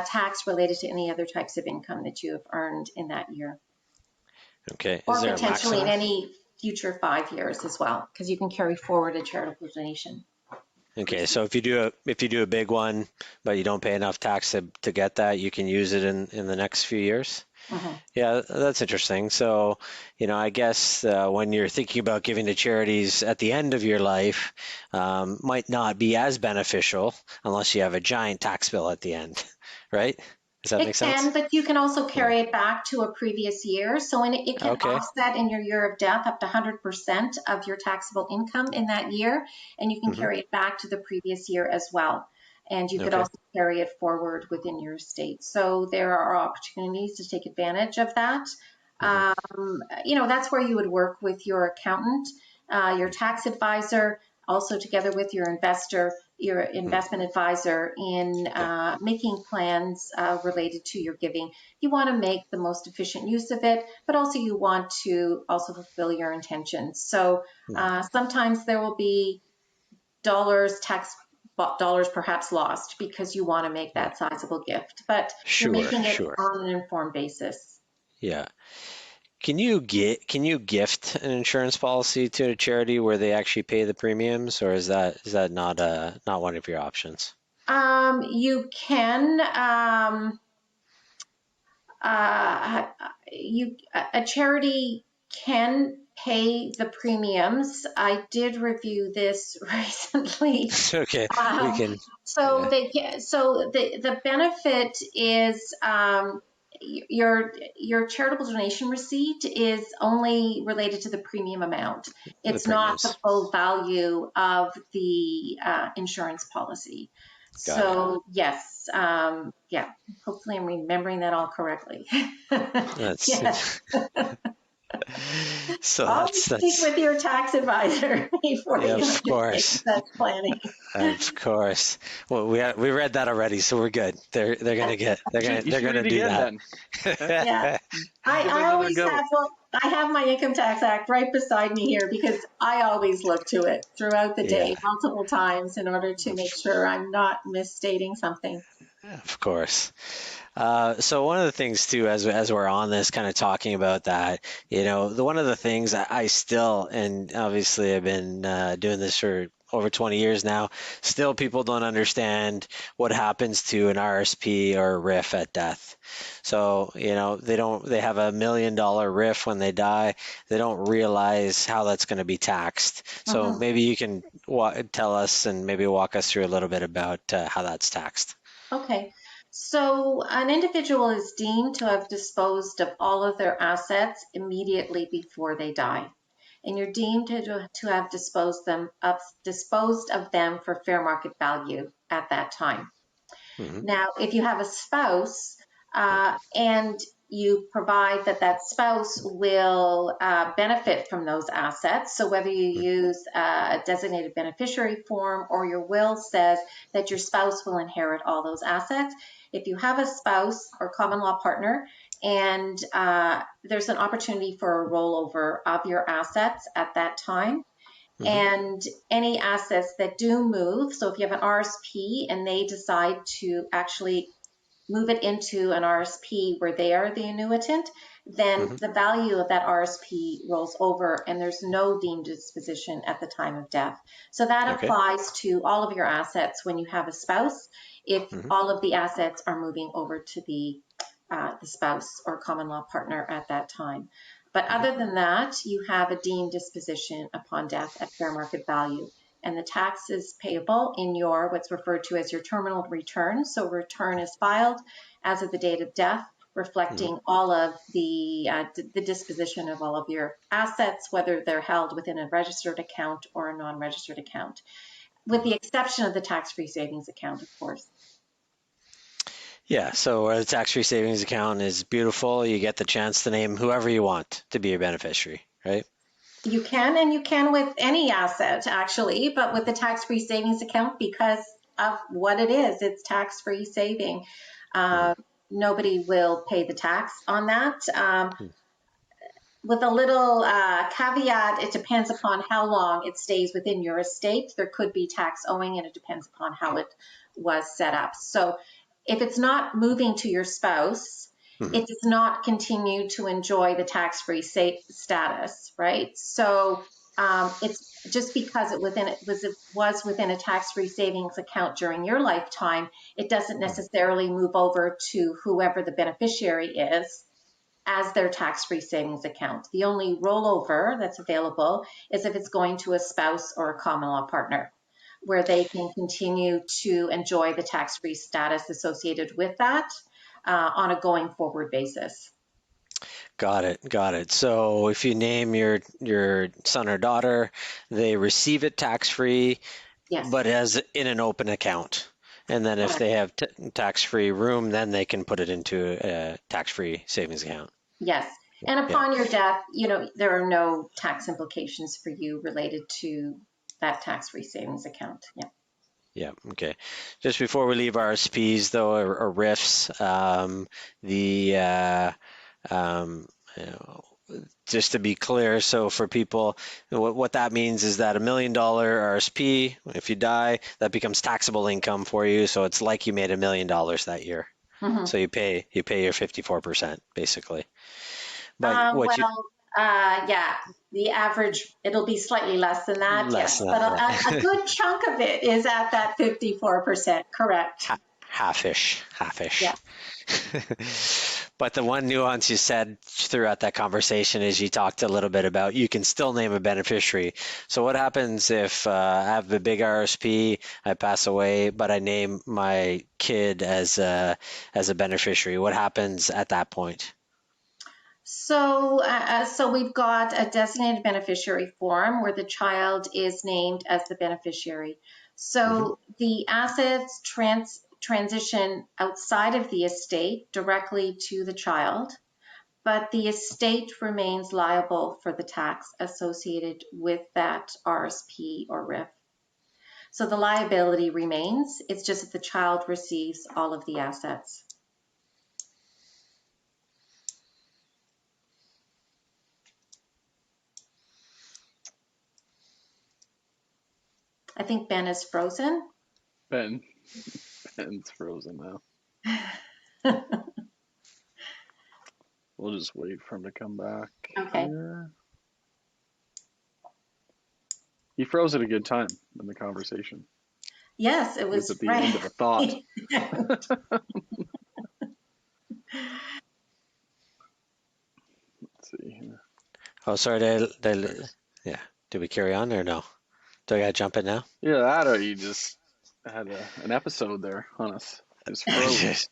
tax related to any other types of income that you have earned in that year, Okay. Is or there a potentially in maximum? any future 5 years as well, because you can carry forward a charitable donation. Okay, so if you do a big one, but you don't pay enough tax to get that, you can use it in the next few years. Mhm. Yeah, that's interesting. So, I guess when you're thinking about giving to charities at the end of your life, might not be as beneficial unless you have a giant tax bill at the end, right? Does that make It sense? can, but you can also Yeah. carry it back to a previous year. So it can Okay. offset in your year of death up to 100% of your taxable income in that year, and you can Hmm. carry it back to the previous year as well. And you could Okay. also carry it forward within your estate. So there are opportunities to take advantage of that. Hmm. That's where you would work with your accountant, your tax advisor, also together with your investment advisor in Yeah. making plans related to your giving. You want to make the most efficient use of it, but also you want to also fulfill your intentions. So sometimes there will be tax dollars perhaps lost because you want to make Yeah. that sizable gift, but you're Sure. making it Sure. on an informed basis. Yeah. Can you gift an insurance policy to a charity where they actually pay the premiums, or is that not one of your options? You can a charity can pay the premiums. I did review this recently. Okay, we Um, can. so Yeah. the benefit is your charitable donation receipt is only related to the premium amount. The It's not the premiums. full value of the insurance policy. Got it. So yes, yeah. Hopefully, I'm remembering that all correctly. Yeah. That's so Always speak that's with your tax advisor before yeah, you of undertake course. such planning. Of course. Well, we read that already, so we're good. They're gonna get they're You gonna should, you they're should gonna read it do again that. then. Yeah. Give it I another always go. have, well, I have my Income Tax Act right beside me here because I always look to it throughout the Yeah, day multiple times in order to make sure I'm not misstating something. of course. So one of the things too, as we're on this kind of talking about that, one of the things I still, and obviously I've been doing this for over 20 years now, still people don't understand what happens to an RSP or a RIF at death. So, they have $1 million RIF when they die. They don't realize how that's going to be taxed. So Mhm. maybe you can tell us and maybe walk us through a little bit about how that's taxed. Okay. So an individual is deemed to have disposed of all of their assets immediately before they die. And you're deemed to have disposed of them for fair market value at that time. Hmm. Now, if you have a spouse and you provide that spouse will benefit from those assets, so whether you use a designated beneficiary form or your will says that your spouse will inherit all those assets, if you have a spouse or common law partner and there's an opportunity for a rollover of your assets at that time, Hmm. and any assets that do move, so if you have an RSP and they decide to actually move it into an RSP where they are the annuitant, then Hmm. the value of that RSP rolls over and there's no deemed disposition at the time of death. So that Okay. applies to all of your assets when you have a spouse, if Hmm. all of the assets are moving over to the spouse or common law partner at that time. But Hmm. other than that, you have a deemed disposition upon death at fair market value. And the tax is payable in your what's referred to as your terminal return. So return is filed as of the date of death, Hmm. reflecting all of the disposition of all of your assets, whether they're held within a registered account or a non-registered account, with the exception of the tax-free savings account, of course. Yeah, so the tax-free savings account is beautiful. You get the chance to name whoever you want to be your beneficiary, right? You can, and you can with any asset actually, but with the tax-free savings account, because of what it is, it's tax-free saving. Hmm. Uh, Nobody will pay the tax on that. Hmm. With a little caveat, it depends upon how long it stays within your estate. There could be tax owing, and it depends upon how it was set up. So if it's not moving to your spouse, Hmm. it does not continue to enjoy the tax-free status, right? So It's just because it was within a tax-free savings account during your lifetime, it doesn't necessarily move over to whoever the beneficiary is as their tax-free savings account. The only rollover that's available is if it's going to a spouse or a common law partner, where they can continue to enjoy the tax-free status associated with that on a going forward basis. Got it. Got it. So if you name your son or daughter, they receive it tax-free, Yes. but as in an open account. And then if they have tax-free room, then they can put it into a tax-free savings account. Yes. And upon your death, there are no tax implications for you related to that tax-free savings account. Yeah. Yeah. Okay. Just before we leave RSPs though, or RIFs, just to be clear, so for people, what that means is that $1 million RSP, if you die, that becomes taxable income for you. So it's like you made $1 million that year. Mm-hmm. So you pay your 54% basically. But the average, it'll be slightly less than that. Less than but that, a good chunk of it is at that 54%. Correct. Half-ish. Yeah. But the one nuance you said throughout that conversation is you talked a little bit about you can still name a beneficiary. So what happens if I have a big RSP, I pass away, but I name my kid as a beneficiary? What happens at that point? So we've got a designated beneficiary form where the child is named as the beneficiary. So the assets transition outside of the estate directly to the child, but the estate remains liable for the tax associated with that RSP or RIF. So the liability remains. It's just that the child receives all of the assets. I think Ben is frozen. Ben's frozen now. We'll just wait for him to come back. Okay. Here. He froze at a good time in the conversation. Yes, it was at the end of a thought. Let's see here. Oh, sorry. Did we carry on or no? Do I got to jump in now? Yeah, that or you just had an episode there on us. Just froze.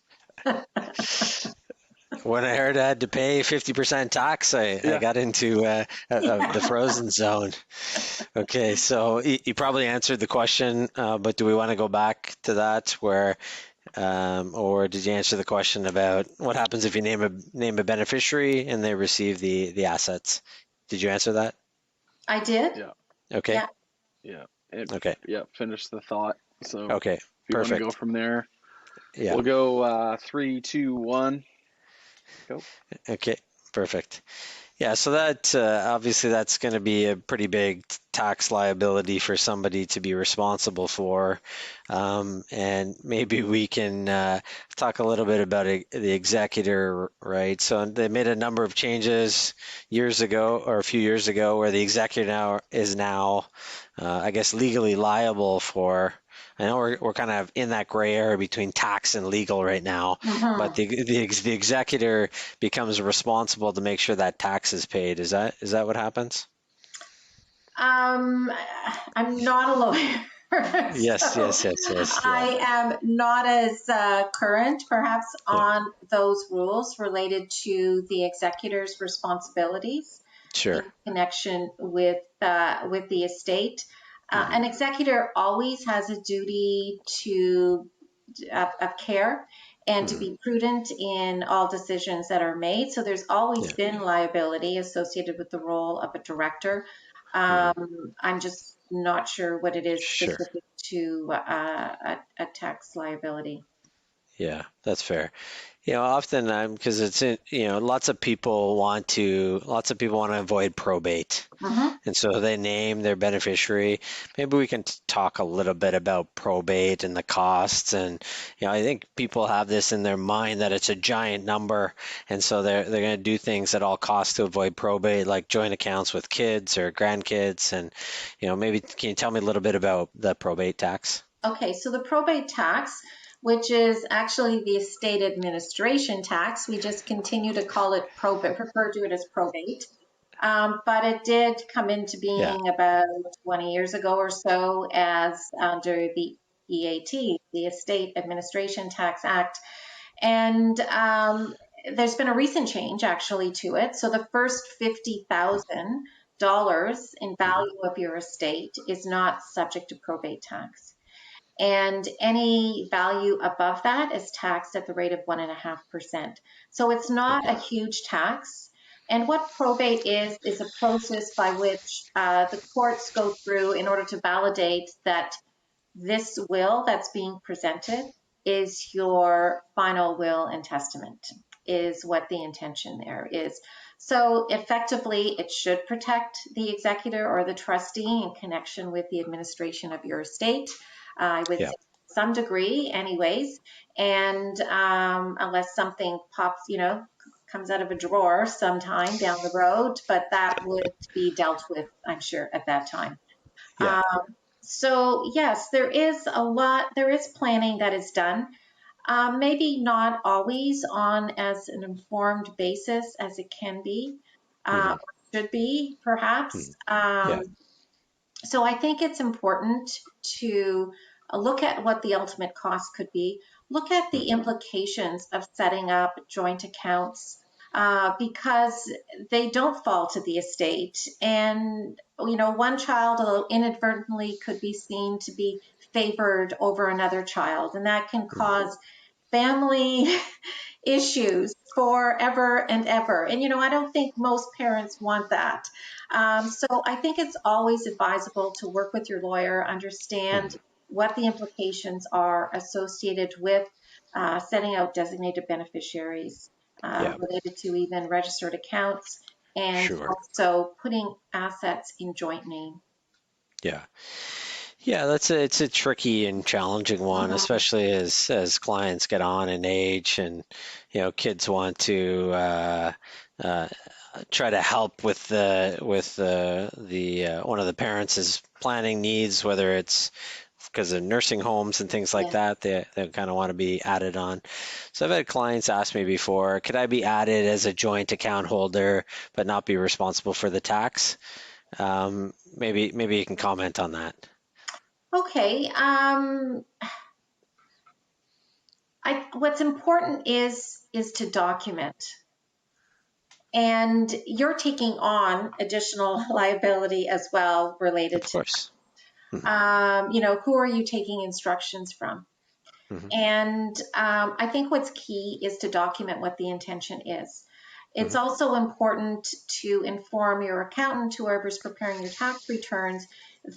When I heard I had to pay 50% tax, I got into the frozen zone. Okay, so you probably answered the question, but do we want to go back to that where, or did you answer the question about what happens if you name a beneficiary and they receive the assets? Did you answer that? I did. Yeah. Okay. Yeah. Okay. Yeah. Finish the thought. So okay. If you want to go from there, we'll go 3, 2, 1. Go. Okay. Perfect. Yeah, so that obviously that's going to be a pretty big tax liability for somebody to be responsible for, and maybe we can talk a little bit about the executor, right? So they made a number of changes years ago, or a few years ago, where the executor is now, I guess, legally liable for. I know we're kind of in that gray area between tax and legal right now, but the executor becomes responsible to make sure that tax is paid. Is that what happens? I'm not a lawyer. Yes. I am not as current, perhaps, on those rules related to the executor's responsibilities in connection with the estate. An executor always has a duty of care and to be prudent in all decisions that are made. So there's always been liability associated with the role of a director. I'm just not sure what it is specific to a tax liability. Yeah, that's fair. Often because it's lots of people want to avoid probate. Mhm. And so they name their beneficiary. Maybe we can talk a little bit about probate and the costs. And I think people have this in their mind that it's a giant number, and so they're going to do things at all costs to avoid probate, like joint accounts with kids or grandkids. And maybe can you tell me a little bit about the probate tax? Okay, so the probate tax, which is actually the estate administration tax, we just continue to call it probate, refer to it as probate. But it did come into Yeah, being about 20 years ago or so as under the EAT, the Estate Administration Tax Act. And there's been a recent change actually to it. So the first $50,000 in hmm, value of your estate is not subject to probate tax. And any value above that is taxed at the rate of 1.5%. So it's not a okay, huge tax. And what probate is a process by which the courts go through in order to validate that this will that's being presented is your final will and testament, is what the intention there is. So effectively, it should protect the executor or the trustee in connection with the administration of your estate. I would yeah, say some degree, anyways. And unless something pops, comes out of a drawer sometime down the road, but that would be dealt with, I'm sure, at that time. yeah, So yes, there is planning that is done. Maybe not always on as an informed basis as it can be, hmm, should be perhaps. hmm, yeah, So I think it's important to look at what the ultimate cost could be, look at the hmm, implications of setting up joint accounts, because they don't fall to the estate. And, one child, although inadvertently, could be seen to be favored over another child, and that can hmm, cause family issues forever and ever. And, I don't think most parents want that. So I think it's always advisable to work with your lawyer, understand hmm, what the implications are associated with setting out designated beneficiaries, yeah, related to even registered accounts, and sure. also putting assets in joint name. Yeah. Yeah, it's a tricky and challenging one, Mhm. especially as clients get on in age, and kids want to uh, try to help with the one of the parents' is planning needs, whether it's because of nursing homes and things like Yes. that. They kind of want to be added on. So I've had clients ask me before, could I be added as a joint account holder but not be responsible for the tax? Maybe you can comment on that. Okay. What's important is to document. And you're taking on additional liability as well related Of to, course. Mhm, who are you taking instructions from? mhm, And I think what's key is to document what the intention is. It's mhm, also important to inform your accountant, whoever's preparing your tax returns,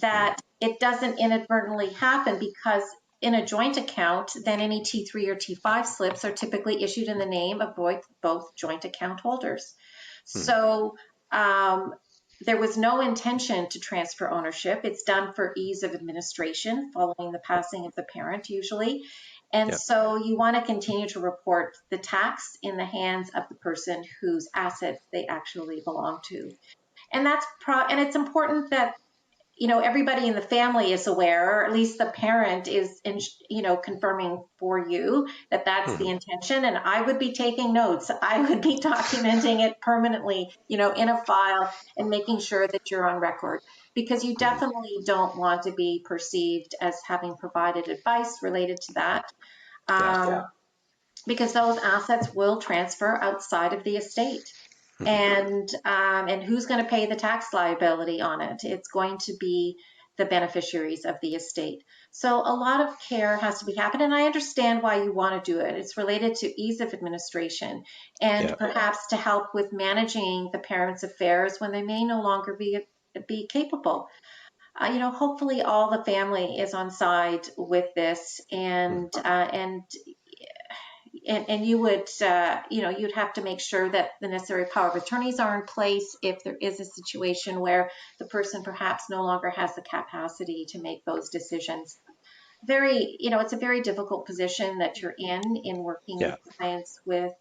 mhm, that it doesn't inadvertently happen, because in a joint account, then any T3 or T5 slips are typically issued in the name of both joint account holders. mhm. So there was no intention to transfer ownership. It's done for ease of administration following the passing of the parent, usually. And Yeah. so you want to continue to report the tax in the hands of the person whose assets they actually belong to. And and it's important that everybody in the family is aware, or at least the parent is, confirming for you that that's the Mhm, intention. And I would be taking notes. I would be documenting it permanently, in a file, and making sure that you're on record, because you mhm. definitely don't want to be perceived as having provided advice related to that. Yeah. Yeah. Because those assets will transfer outside of the estate. Mhm. And who's going to pay the tax liability on it? It's going to be the beneficiaries of the estate. So a lot of care has to be happened, and I understand why you want to do it. It's related to ease of administration, and Yeah. perhaps to help with managing the parents' affairs when they may no longer be capable. Hopefully all the family is on side with this, Mhm. and and you would, you'd have to make sure that the necessary power of attorneys are in place if there is a situation where the person perhaps no longer has the capacity to make those decisions. It's a very difficult position that you're in working Yeah. with clients with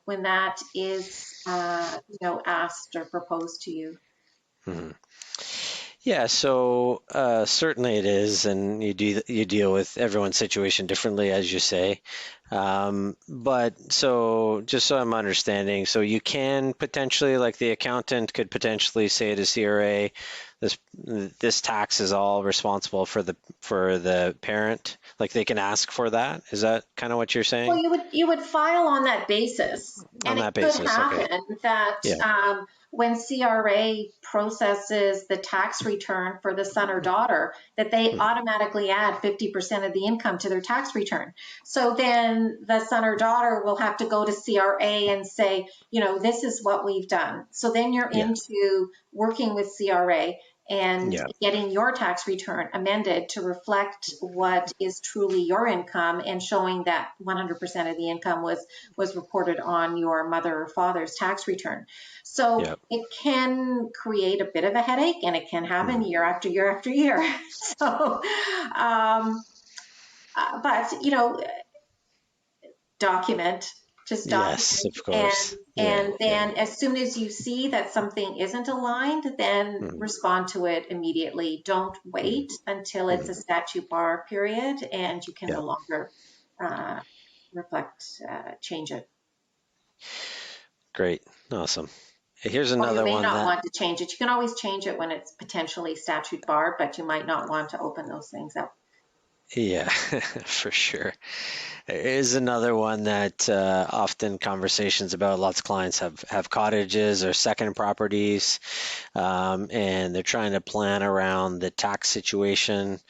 when that is, asked or proposed to you. Mm-hmm. Yeah, so certainly it is, and you deal with everyone's situation differently, as you say. But so just so I'm understanding, so you can potentially, like the accountant could potentially say to CRA, this tax is all responsible for the parent. Like they can ask for that. Is that kind of what you're saying? Well, you would file on that basis, On and it that could basis, okay. happen that Yeah. when CRA processes the tax return for the son or daughter, that they automatically add 50% of the income to their tax return. So then the son or daughter will have to go to CRA and say, this is what we've done. So then you're Yeah. into working with CRA and Yeah. getting your tax return amended to reflect what is truly your income and showing that 100% of the income was reported on your mother or father's tax return. So Yeah. it can create a bit of a headache, and it can happen year after year after year. So, but document, just Yes, document, of course. Yeah. and Yeah. then as soon as you see that something isn't aligned, then respond to it immediately. Don't wait until it's a statute bar period and you can Yeah. no longer change it. Great. Awesome. Here's Or you another may one not that, want to change it. You can always change it when it's potentially statute barred, but you might not want to open those things up. yeah, for sure. There is another one that often conversations about. Lots of clients have cottages or second properties, and they're trying to plan around the tax situation.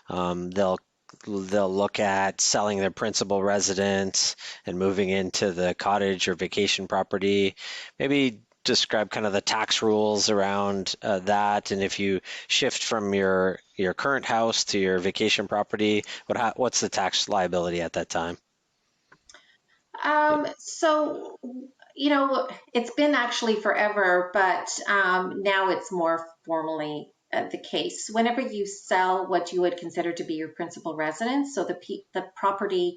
They'll look at selling their principal residence and moving into the cottage or vacation property. Maybe describe kind of the tax rules around that, and if you shift from your current house to your vacation property, what's the tax liability at that time? So, it's been actually forever, but now it's more formally the case. Whenever you sell what you would consider to be your principal residence, so the property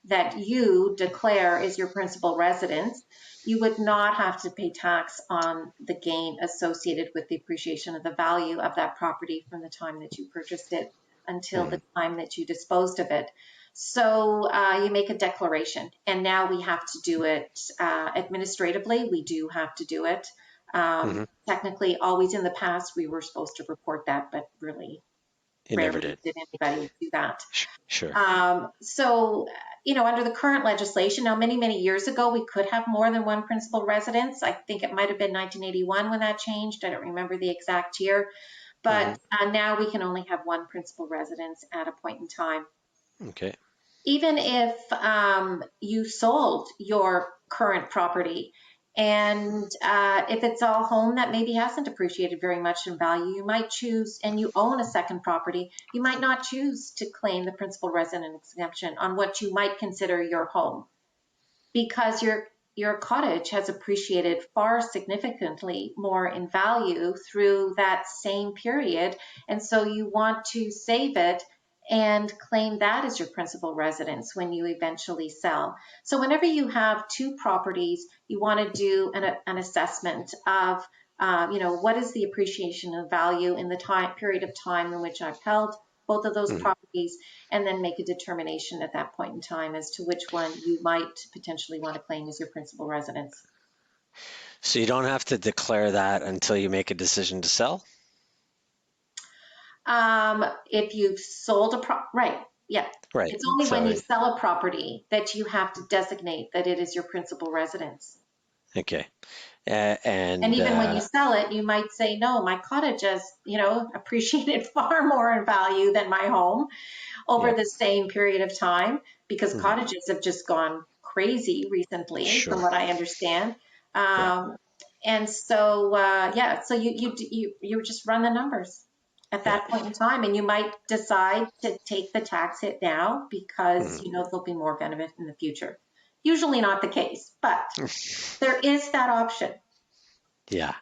that you declare is your principal residence, you would not have to pay tax on the gain associated with the appreciation of the value of that property from the time that you purchased it until the time that you disposed of it. So you make a declaration, and now we have to do it administratively. We do have to do it. Technically, always in the past, we were supposed to report that, but really You never rarely did. anybody do that. Sure. So, under the current legislation, now many, many years ago, we could have more than one principal residence. I think it might have been 1981 when that changed. I don't remember the exact year. But now we can only have one principal residence at a point in time. Okay. Even if you sold your current property, and if it's a home that maybe hasn't appreciated very much in value, you might choose, and you own a second property, you might not choose to claim the principal resident exemption on what you might consider your home, because your cottage has appreciated far significantly more in value through that same period, and so you want to save it and claim that as your principal residence when you eventually sell. So whenever you have two properties, you want to do an assessment of, what is the appreciation of value in the period of time in which I've held both of those properties, and then make a determination at that point in time as to which one you might potentially want to claim as your principal residence. So you don't have to declare that until you make a decision to sell? If you've sold right, yeah. Right. It's only when you sell a property that you have to designate that it is your principal residence. Okay. And even when you sell it, you might say, no, my cottage has, appreciated far more in value than my home over the same period of time, because cottages have just gone crazy recently, from what I understand. And so, so you just run the numbers at that point in time, and you might decide to take the tax hit now because, there'll be more benefit in the future. usually not the case, but there is that option. Yeah.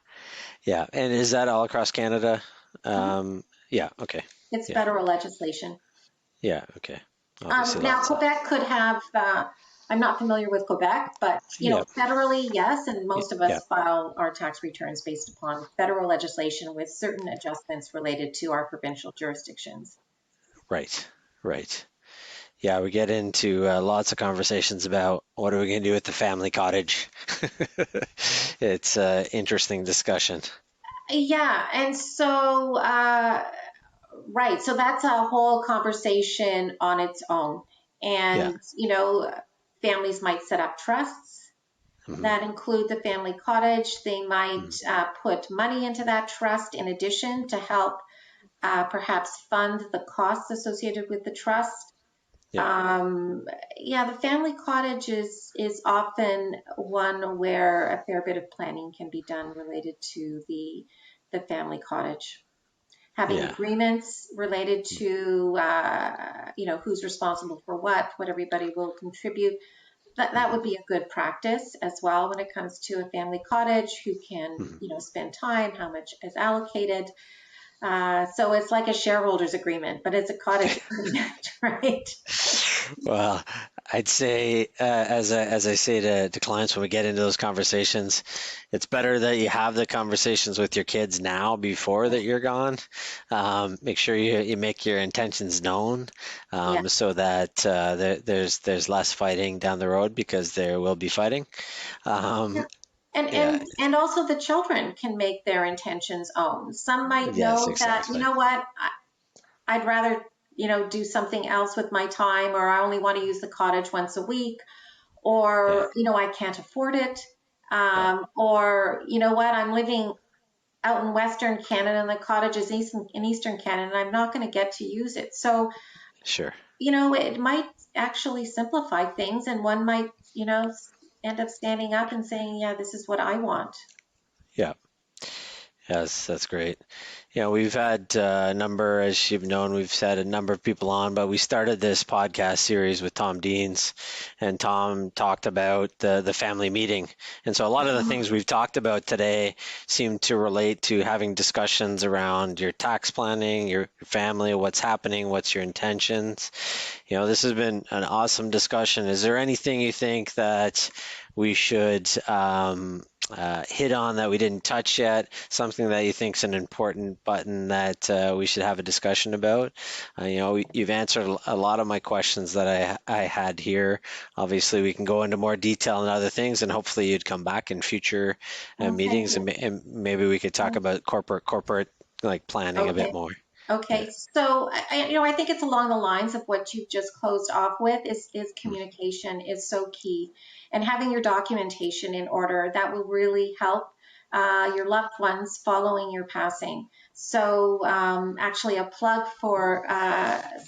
Yeah. And is that all across Canada? Yeah. Okay. It's Yeah. federal legislation. Yeah. Okay. Obviously, Now, lots of. Quebec could have, I'm not familiar with Quebec, but Yeah. federally, yes, and most of us Yeah. file our tax returns based upon federal legislation with certain adjustments related to our provincial jurisdictions. Right. Right. Yeah, we get into lots of conversations about what are we going to do with the family cottage. It's an interesting discussion. Yeah, and so, right, so that's a whole conversation on its own. Yeah. And, families might set up trusts Mhm. that include the family cottage. They might Mhm. put money into that trust in addition to help perhaps fund the costs associated with the trust. Yeah. Yeah, the family cottage is often one where a fair bit of planning can be done related to the family cottage. Having Yeah. agreements related to who's responsible for what everybody will contribute. That would be a good practice as well when it comes to a family cottage. Who can Mhm. spend time? How much is allocated? So it's like a shareholders agreement, but it's a cottage agreement, right? Well, I'd say, as I say to clients when we get into those conversations, it's better that you have the conversations with your kids now before that you're gone. Make sure you make your intentions known, Yeah. so that there's less fighting down the road, because there will be fighting. Yeah. Um, And, yeah. and and also the children can make their intentions own. Some might Yes, know that, exactly. I'd rather, do something else with my time, or I only want to use the cottage once a week, Yeah. or, I can't afford it. Yeah. Or, I'm living out in Western Canada and the cottage is in Eastern Canada and I'm not going to get to use it. So, Sure. it might actually simplify things and one might, end up standing up and saying, yeah, this is what I want. Yeah. Yes, that's great. Yeah, we've had a number, as you've known, we've had a number of people on, but we started this podcast series with Tom Deans, and Tom talked about the family meeting. And so a lot of the things we've talked about today seem to relate to having discussions around your tax planning, your family, what's happening, what's your intentions. This has been an awesome discussion. Is there anything you think that we should hit on that we didn't touch yet? Something that you think is an important button that we should have a discussion about? You've answered a lot of my questions that I had here. Obviously, we can go into more detail on other things, and hopefully you'd come back in future meetings, and maybe we could talk about corporate like planning a bit more. Okay, so I think it's along the lines of what you've just closed off with is communication is so key, and having your documentation in order that will really help your loved ones following your passing. So actually a plug for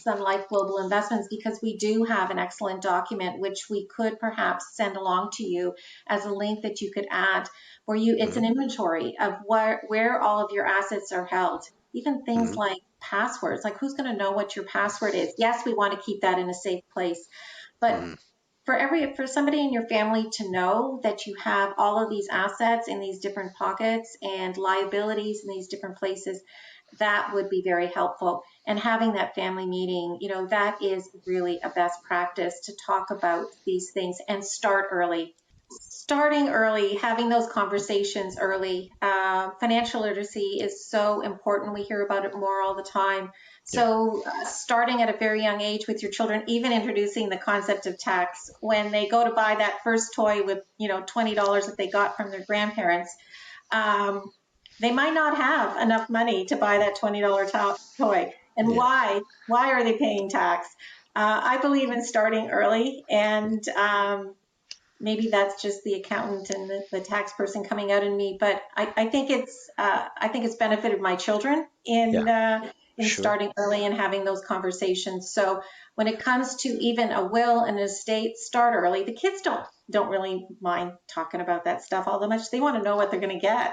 Sun Life Global Investments, because we do have an excellent document which we could perhaps send along to you as a link that you could add, where it's an inventory of where all of your assets are held. Even things like passwords, like who's going to know what your password is? Yes, we want to keep that in a safe place, but for somebody in your family to know that you have all of these assets in these different pockets and liabilities in these different places, that would be very helpful. And having that family meeting, that is really a best practice to talk about these things and start early. Starting early, having those conversations early. Financial literacy is so important. We hear about it more all the time. So starting at a very young age with your children, even introducing the concept of tax when they go to buy that first toy with, $20 that they got from their grandparents, they might not have enough money to buy that $20 toy. And why are they paying tax? I believe in starting early, and maybe that's just the accountant and the tax person coming out in me, but I think it's benefited my children in starting early and having those conversations. So when it comes to even a will and an estate, start early. The kids don't really mind talking about that stuff all that much. They want to know what they're going to get.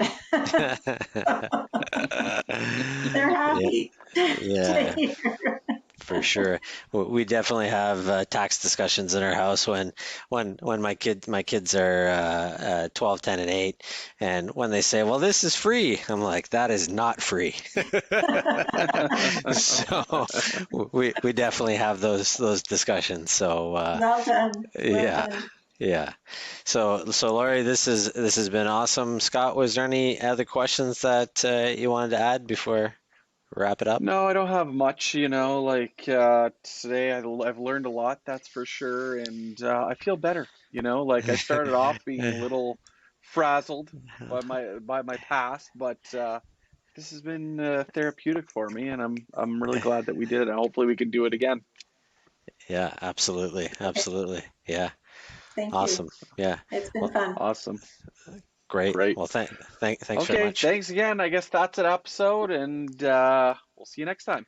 They're happy to hear. For sure. We definitely have tax discussions in our house when my kids are 12, 10, and 8, and when they say, "Well, this is free," I'm like, "That is not free." So we definitely have those discussions. So Well done. Well yeah. done. Yeah. So Lori, this has been awesome. Scott, was there any other questions that you wanted to add before we wrap it up? No, I don't have much, like today I've learned a lot, that's for sure, and I feel better, like I started off being a little frazzled by my past, but this has been therapeutic for me, and I'm really glad that we did it, and hopefully we can do it again. Yeah, absolutely. Absolutely. Yeah. Thank you. Awesome. Yeah. It's been Well, fun. Awesome. great. Great. Well, thanks very Okay, much. thanks again. I guess that's an episode, and we'll see you next time.